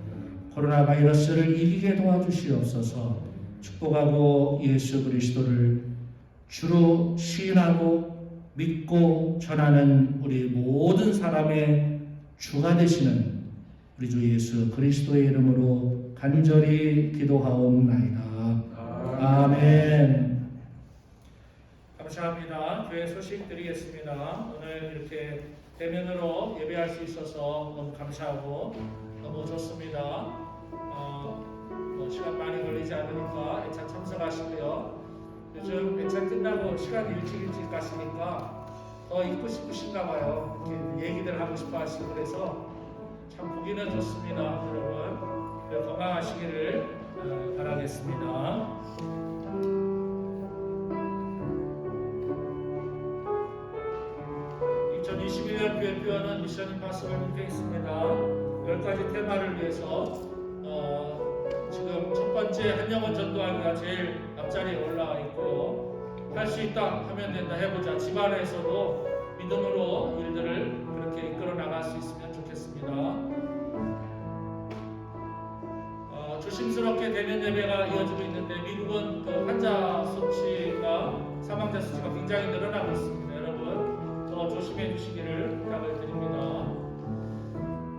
코로나 바이러스를 이기게 도와주시옵소서. 축복하고 예수 그리스도를 주로 시인하고 믿고 전하는 우리 모든 사람의 주가 되시는 우리 주 예수 그리스도의 이름으로 간절히 기도하옵나이다. 아멘. 감사합니다. 교회 소식 드리겠습니다. 오늘 이렇게 대면으로 예배할 수 있어서 너무 감사하고 너무 좋습니다. 시간 많이 걸리지 않으니까 애찬 참석하시고요. 요즘 애찬 끝나고 시간 일찍 가시니까 더 있고 싶으신가 봐요. 이렇게 얘기들 하고 싶어 하시고 그래서 참 보기는 좋습니다. 여러분 건강하시기를 바라겠습니다. 2021년 교회표어는 미션 임파서블 밑에 있습니다. 10가지 테마를 위해서 지금 첫 번째 한영원 전도하기가 제일 앞자리에 올라와 있고요. 할 수 있다 하면 된다 해보자. 집안에서도 믿음으로 일들을 그렇게 이끌어 나갈 수 있으면 좋겠습니다. 조심스럽게 대면 예배가 이어지고 있는데 미국은 그 환자 수치가 사망자 수치가 굉장히 늘어나고 있습니다. 여러분 더 조심해 주시기를 부탁을 드립니다.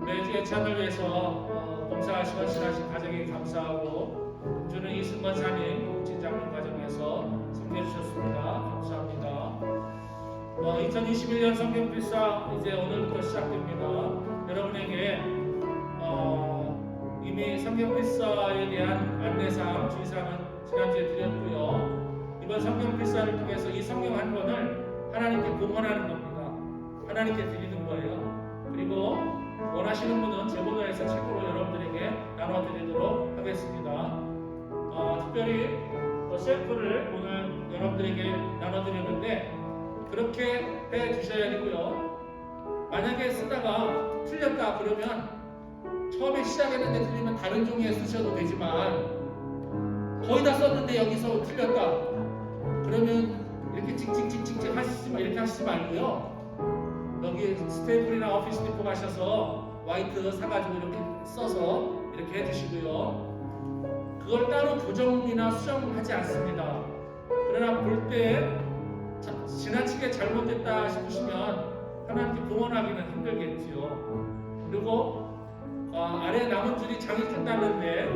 매주 예찬을 위해서 봉사하시고 헌신하신 가정에 감사하고 주는 이승건 사님 진장로 과정에서 섬겨주셨습니다. 감사합니다. 2021년 성경필사 이제 오늘부터 시작됩니다. 여러분에게 이미 성경필사에 대한 안내사항, 주의사항은 지난주에 드렸고요. 이번 성경필사를 통해서 이 성경 한 권을 하나님께 봉헌하는 겁니다. 하나님께 드리는 거예요. 그리고 원하시는 분은 제보도에서 책으로 여러분들에게 나눠드리도록 하겠습니다. 특별히 셀프를 오늘 여러분들에게 나눠드리는데 그렇게 해주셔야 되고요. 만약에 쓰다가 틀렸다 그러면 처음에 시작했는데 틀리면 다른 종이에 쓰셔도 되지만 거의 다 썼는데 여기서 틀렸다 그러면 이렇게 찍찍찍찍 이렇게 하시지 말고요. 여기 스테이플이나 오피스 디포 가셔서 화이트 사가지고 이렇게 써서 이렇게 해주시고요. 그걸 따로 교정이나 수정하지 않습니다. 그러나 볼 때 지나치게 잘못됐다 싶으시면 하나님께 봉헌하기는 힘들겠지요. 그리고 아래 남은 줄이 장이 끝났는데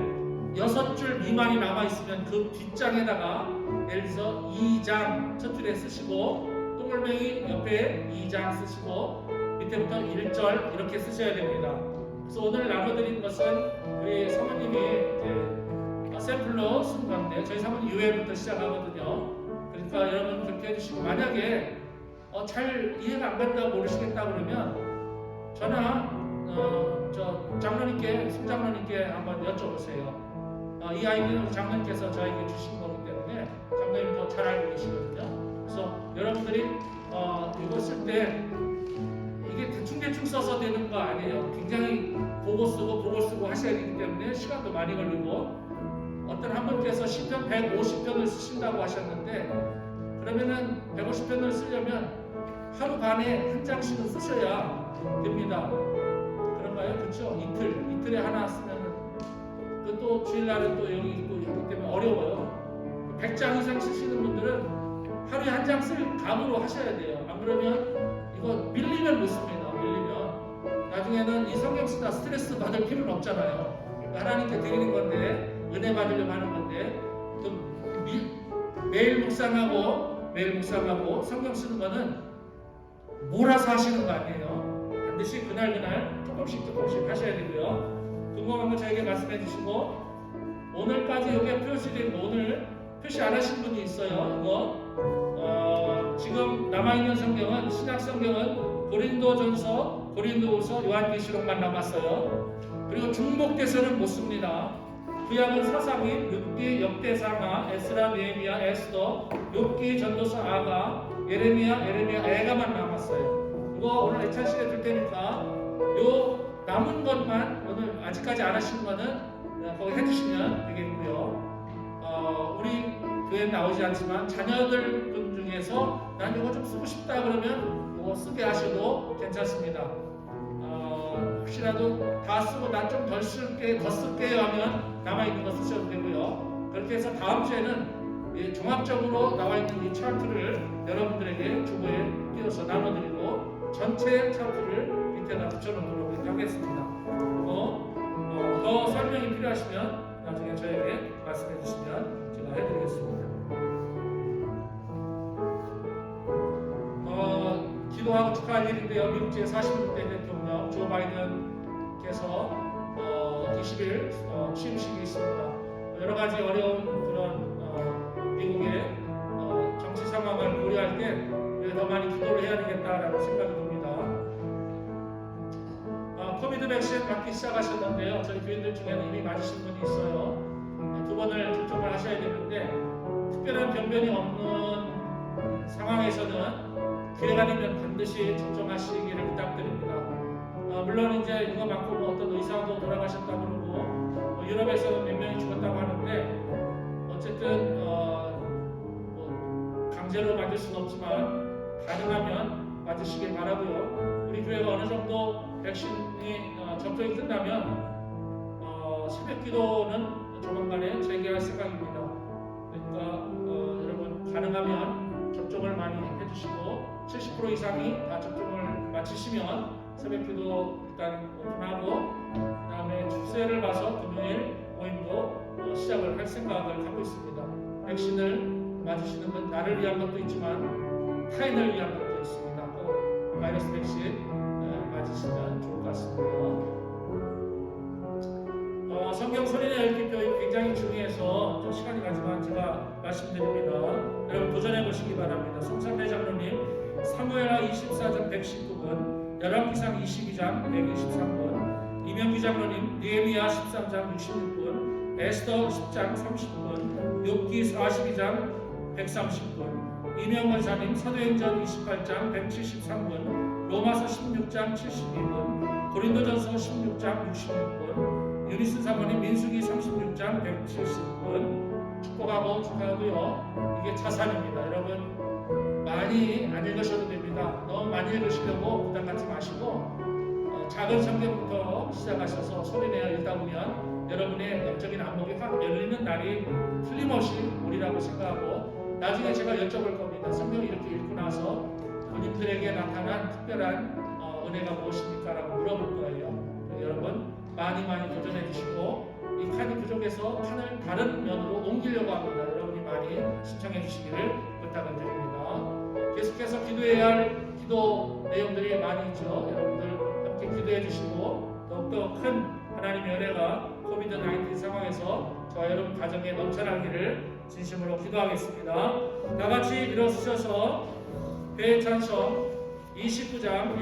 6줄 미만이 남아있으면 그 뒷장에다가 예를 들어서 2장 첫 줄에 쓰시고 동글뱅이 옆에 2장 쓰시고 밑에부터 1절 이렇게 쓰셔야 됩니다. 그래서 오늘 나눠드린 것은 우리 사모님이 샘플로 쓴 건데 저희 사모님 UA부터 시작하거든요. 그러니까 여러분 그렇게 해주시고 만약에 잘 이해가 안 간다고 모르시겠다 그러면 저나 저 장로님께 송장로님께 한번 여쭤보세요. 이 아이디는 장로님께서 저에게 주신 거기 때문에 장로님 더 잘 알고 계시거든요. 그래서 여러분들이 이거 쓸 때 이게 대충 써서 되는 거 아니에요. 굉장히 보고 쓰고 하셔야 되기 때문에 시간도 많이 걸리고 어떤 한 분께서 시편 150편을 쓰신다고 하셨는데 그러면은 150편을 쓰려면 하루 반에 한 장씩은 쓰셔야 됩니다. 그런가요? 그렇죠? 이틀에 하나 쓰면은 또 주일날은 또 여기 있고 하기 때문에 어려워요. 100장 이상 쓰시는 분들은 하루에 한 장 쓸 감으로 하셔야 돼요. 안 그러면 이거 밀리면 못 씁니다. 밀리면 나중에는 이 성경 쓰다 스트레스 받을 필요는 없잖아요. 하나님께 드리는 건데 은혜 받으려고 하는 건데 매일 묵상하고 성경 쓰는 거는 몰아서 하시는 거 아니에요. 반드시 그날 조금씩 하셔야 되고요. 궁금한 거 저에게 말씀해 주시고 오늘까지 여기에 표시된 거 오늘 표시 안 하신 분이 있어요. 이거 지금 남아있는 성경은 신약 성경은 고린도전서, 고린도후서, 요한계시록만 남았어요. 그리고 중복돼서는 못 씁니다. 구약은 사사기, 룻기, 역대상하, 에스라, 느헤미야, 에스더, 욥기, 전도서, 아가, 예레미야, 에가만 남았어요. 이거 오늘 애찬 시대 들 테니까 요 남은 것만 오늘 아직까지 안 하신 거는 거기 해주시면 되겠고요. 우리 교회에 나오지 않지만 자녀들 분 중에서 난 이거 좀 쓰고 싶다 그러면 이거 쓰게 하셔도 괜찮습니다. 혹시라도 다 쓰고 난 좀 더 쓸게요 하면 남아있는 거 쓰셔도 되고요. 그렇게 해서 다음 주에는 종합적으로 나와있는 이 차트를 여러분들에게 주보에 띄워서 나눠드리고 전체 차트를 밑에다 붙여놓도록 하겠습니다. 그리고 더 설명이 필요하시면 나중에 저에게 말씀해 주시면 제가 해드리겠습니다. 기도하고 축하할 일인데요. 미국 제46대 대통령 조 바이든께서 20일 취임식이 있습니다. 여러 가지 어려운 그런 미국의 정치 상황을 고려할 때 더 많이 기도를 해야 되겠다라는 생각이 듭니다. 코비드 백신 맞기 시작하셨는데요. 저희 교인들 중에는 이미 맞으신 분이 있어요. 2번을 접종을 하셔야 되는데 특별한 병변이 없는 상황에서는 기회가 되면 반드시 접종하시기를 부탁드립니다. 물론 이제 이거 맞고 뭐 어떤 의사도 돌아가셨다고 그러고 유럽에서는 몇 명이 죽었다고 하는데 어쨌든 뭐 강제로 맞을 수는 없지만 가능하면 맞으시길 바라고요. 우리 교회가 어느 정도 백신이 접종이 끝나면 새벽 기도는 조만간에 재개할 생각입니다. 그러니까 여러분 가능하면 접종을 많이 해주시고 70% 이상이 다 접종을 마치시면 새벽 기도 일단 오픈하고 그 다음에 추세를 봐서 금요일 모임도 시작을 할 생각을 갖고 있습니다. 백신을 맞으시는 건 나를 위한 것도 있지만 타인을 위한 것도 있습니다. 꼭 바이러스 백신 맞으시면 좋을 것 같습니다. 성경 소리내 읽기 교육 굉장히 중요해서 좀 시간이 가지만 제가 말씀드립니다. 여러분 도전해 보시기 바랍니다. 송삼대 장로님 사무엘하 24장 119분, 열왕기상 22장 123분, 이명기 장로님 느헤미야 13장 66분, 에스더 10장 30분, 욥기 42장 130분, 이명원사님 사도행전 28장 173분, 로마서 16장 72분, 고린도전서 16장 66분, 유니스 사모님 민수기 36장 170분 축복하고 축하하고요. 이게 자산입니다. 여러분 많이 안 읽으셔도 됩니다. 너무 많이 읽으시려고 부담 갖지 마시고 작은 성경부터 시작하셔서 소리내어 읽다 보면 여러분의 영적인 안목이 확 열리는 날이 틀림없이 오리라고 생각하고 나중에 제가 여쭤볼 겁니다. 성경 이렇게 읽고 나서 본인들에게 나타난 특별한 은혜가 무엇입니까? 라고 물어볼 거예요. 여러분 많이 도전해 주시고 이 칸이 부족해서 칸을 다른 면으로 옮기려고 합니다. 여러분이 많이 신청해 주시기를 부탁을 드립니다. 계속해서 기도해야 할 기도 내용들이 많이 있죠. 여러분들 함께 기도해 주시고 더욱더 큰 하나님의 은혜가 코비드-19 상황에서 저와 여러분 가정에 넘쳐나기를 진심으로 기도하겠습니다. 다 같이 일어서셔서 회의 찬송 29장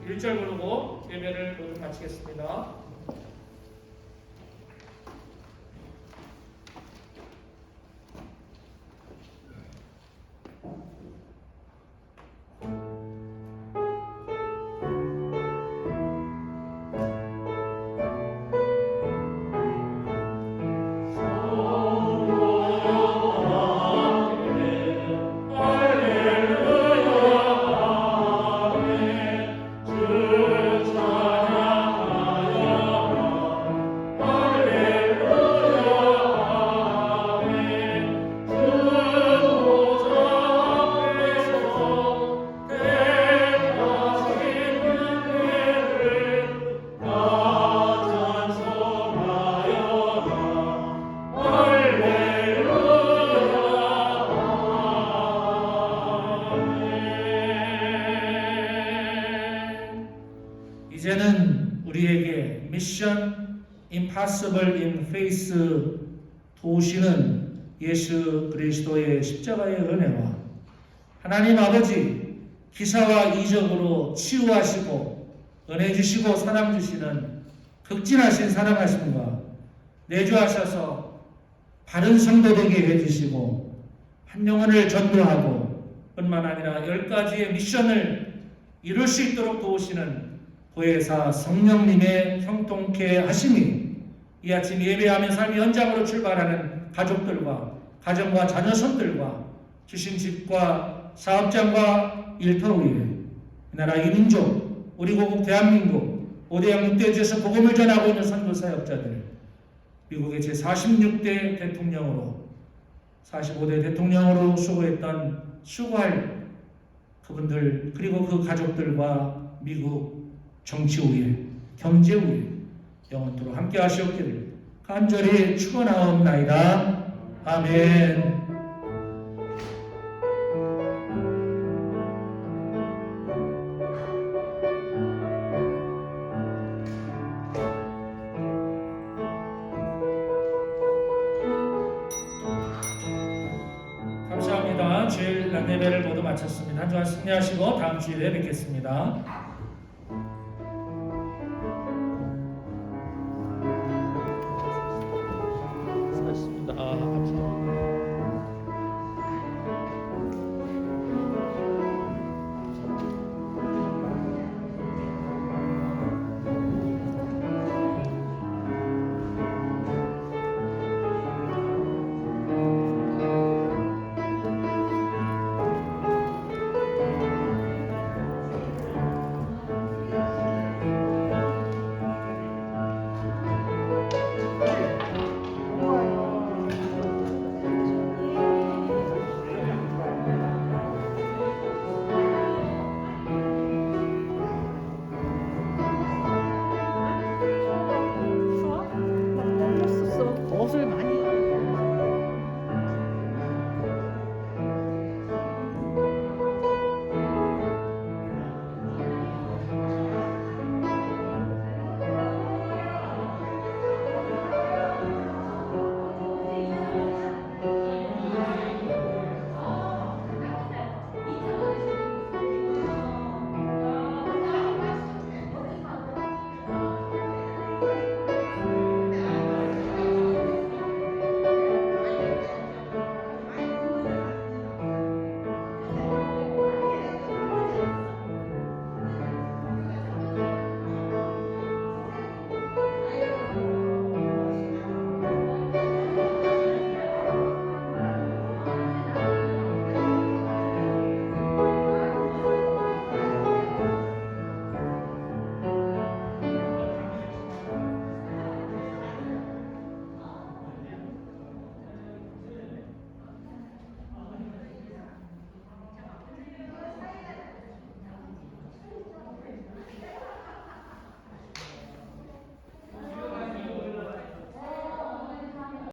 1절 부르고 예배를 모두 마치겠습니다. 이제는 우리에게 미션 임파서블 인 페이스 도우시는 예수 그리스도의 십자가의 은혜와 하나님 아버지 기사와 이적으로 치유하시고 은혜 주시고 사랑 주시는 극진하신 사랑하심과 내주하셔서 바른 성도 되게 해주시고 한 영혼을 전도하고 뿐만 아니라 10가지의 미션을 이룰 수 있도록 도우시는 보혜사 성령님의 형통케 하심이 이 아침 예배하며 삶의 현장으로 출발하는 가족들과 가정과 자녀손들과 주신 집과 사업장과 일터 위에 이 나라 이 민족 우리 고국 대한민국 5대양 6대지에서 복음을 전하고 있는 선교사역자들 미국의 제46대 대통령으로 45대 대통령으로 수고했던 수고할 그분들 그리고 그 가족들과 미국 정치 우위에 경제 우위에 영원토록 함께 하시옵기를 간절히 축원하옵나이다. 아멘. 감사합니다. 주일 예배를 모두 마쳤습니다. 한 주간 승리하시고 다음 주일에 뵙겠습니다.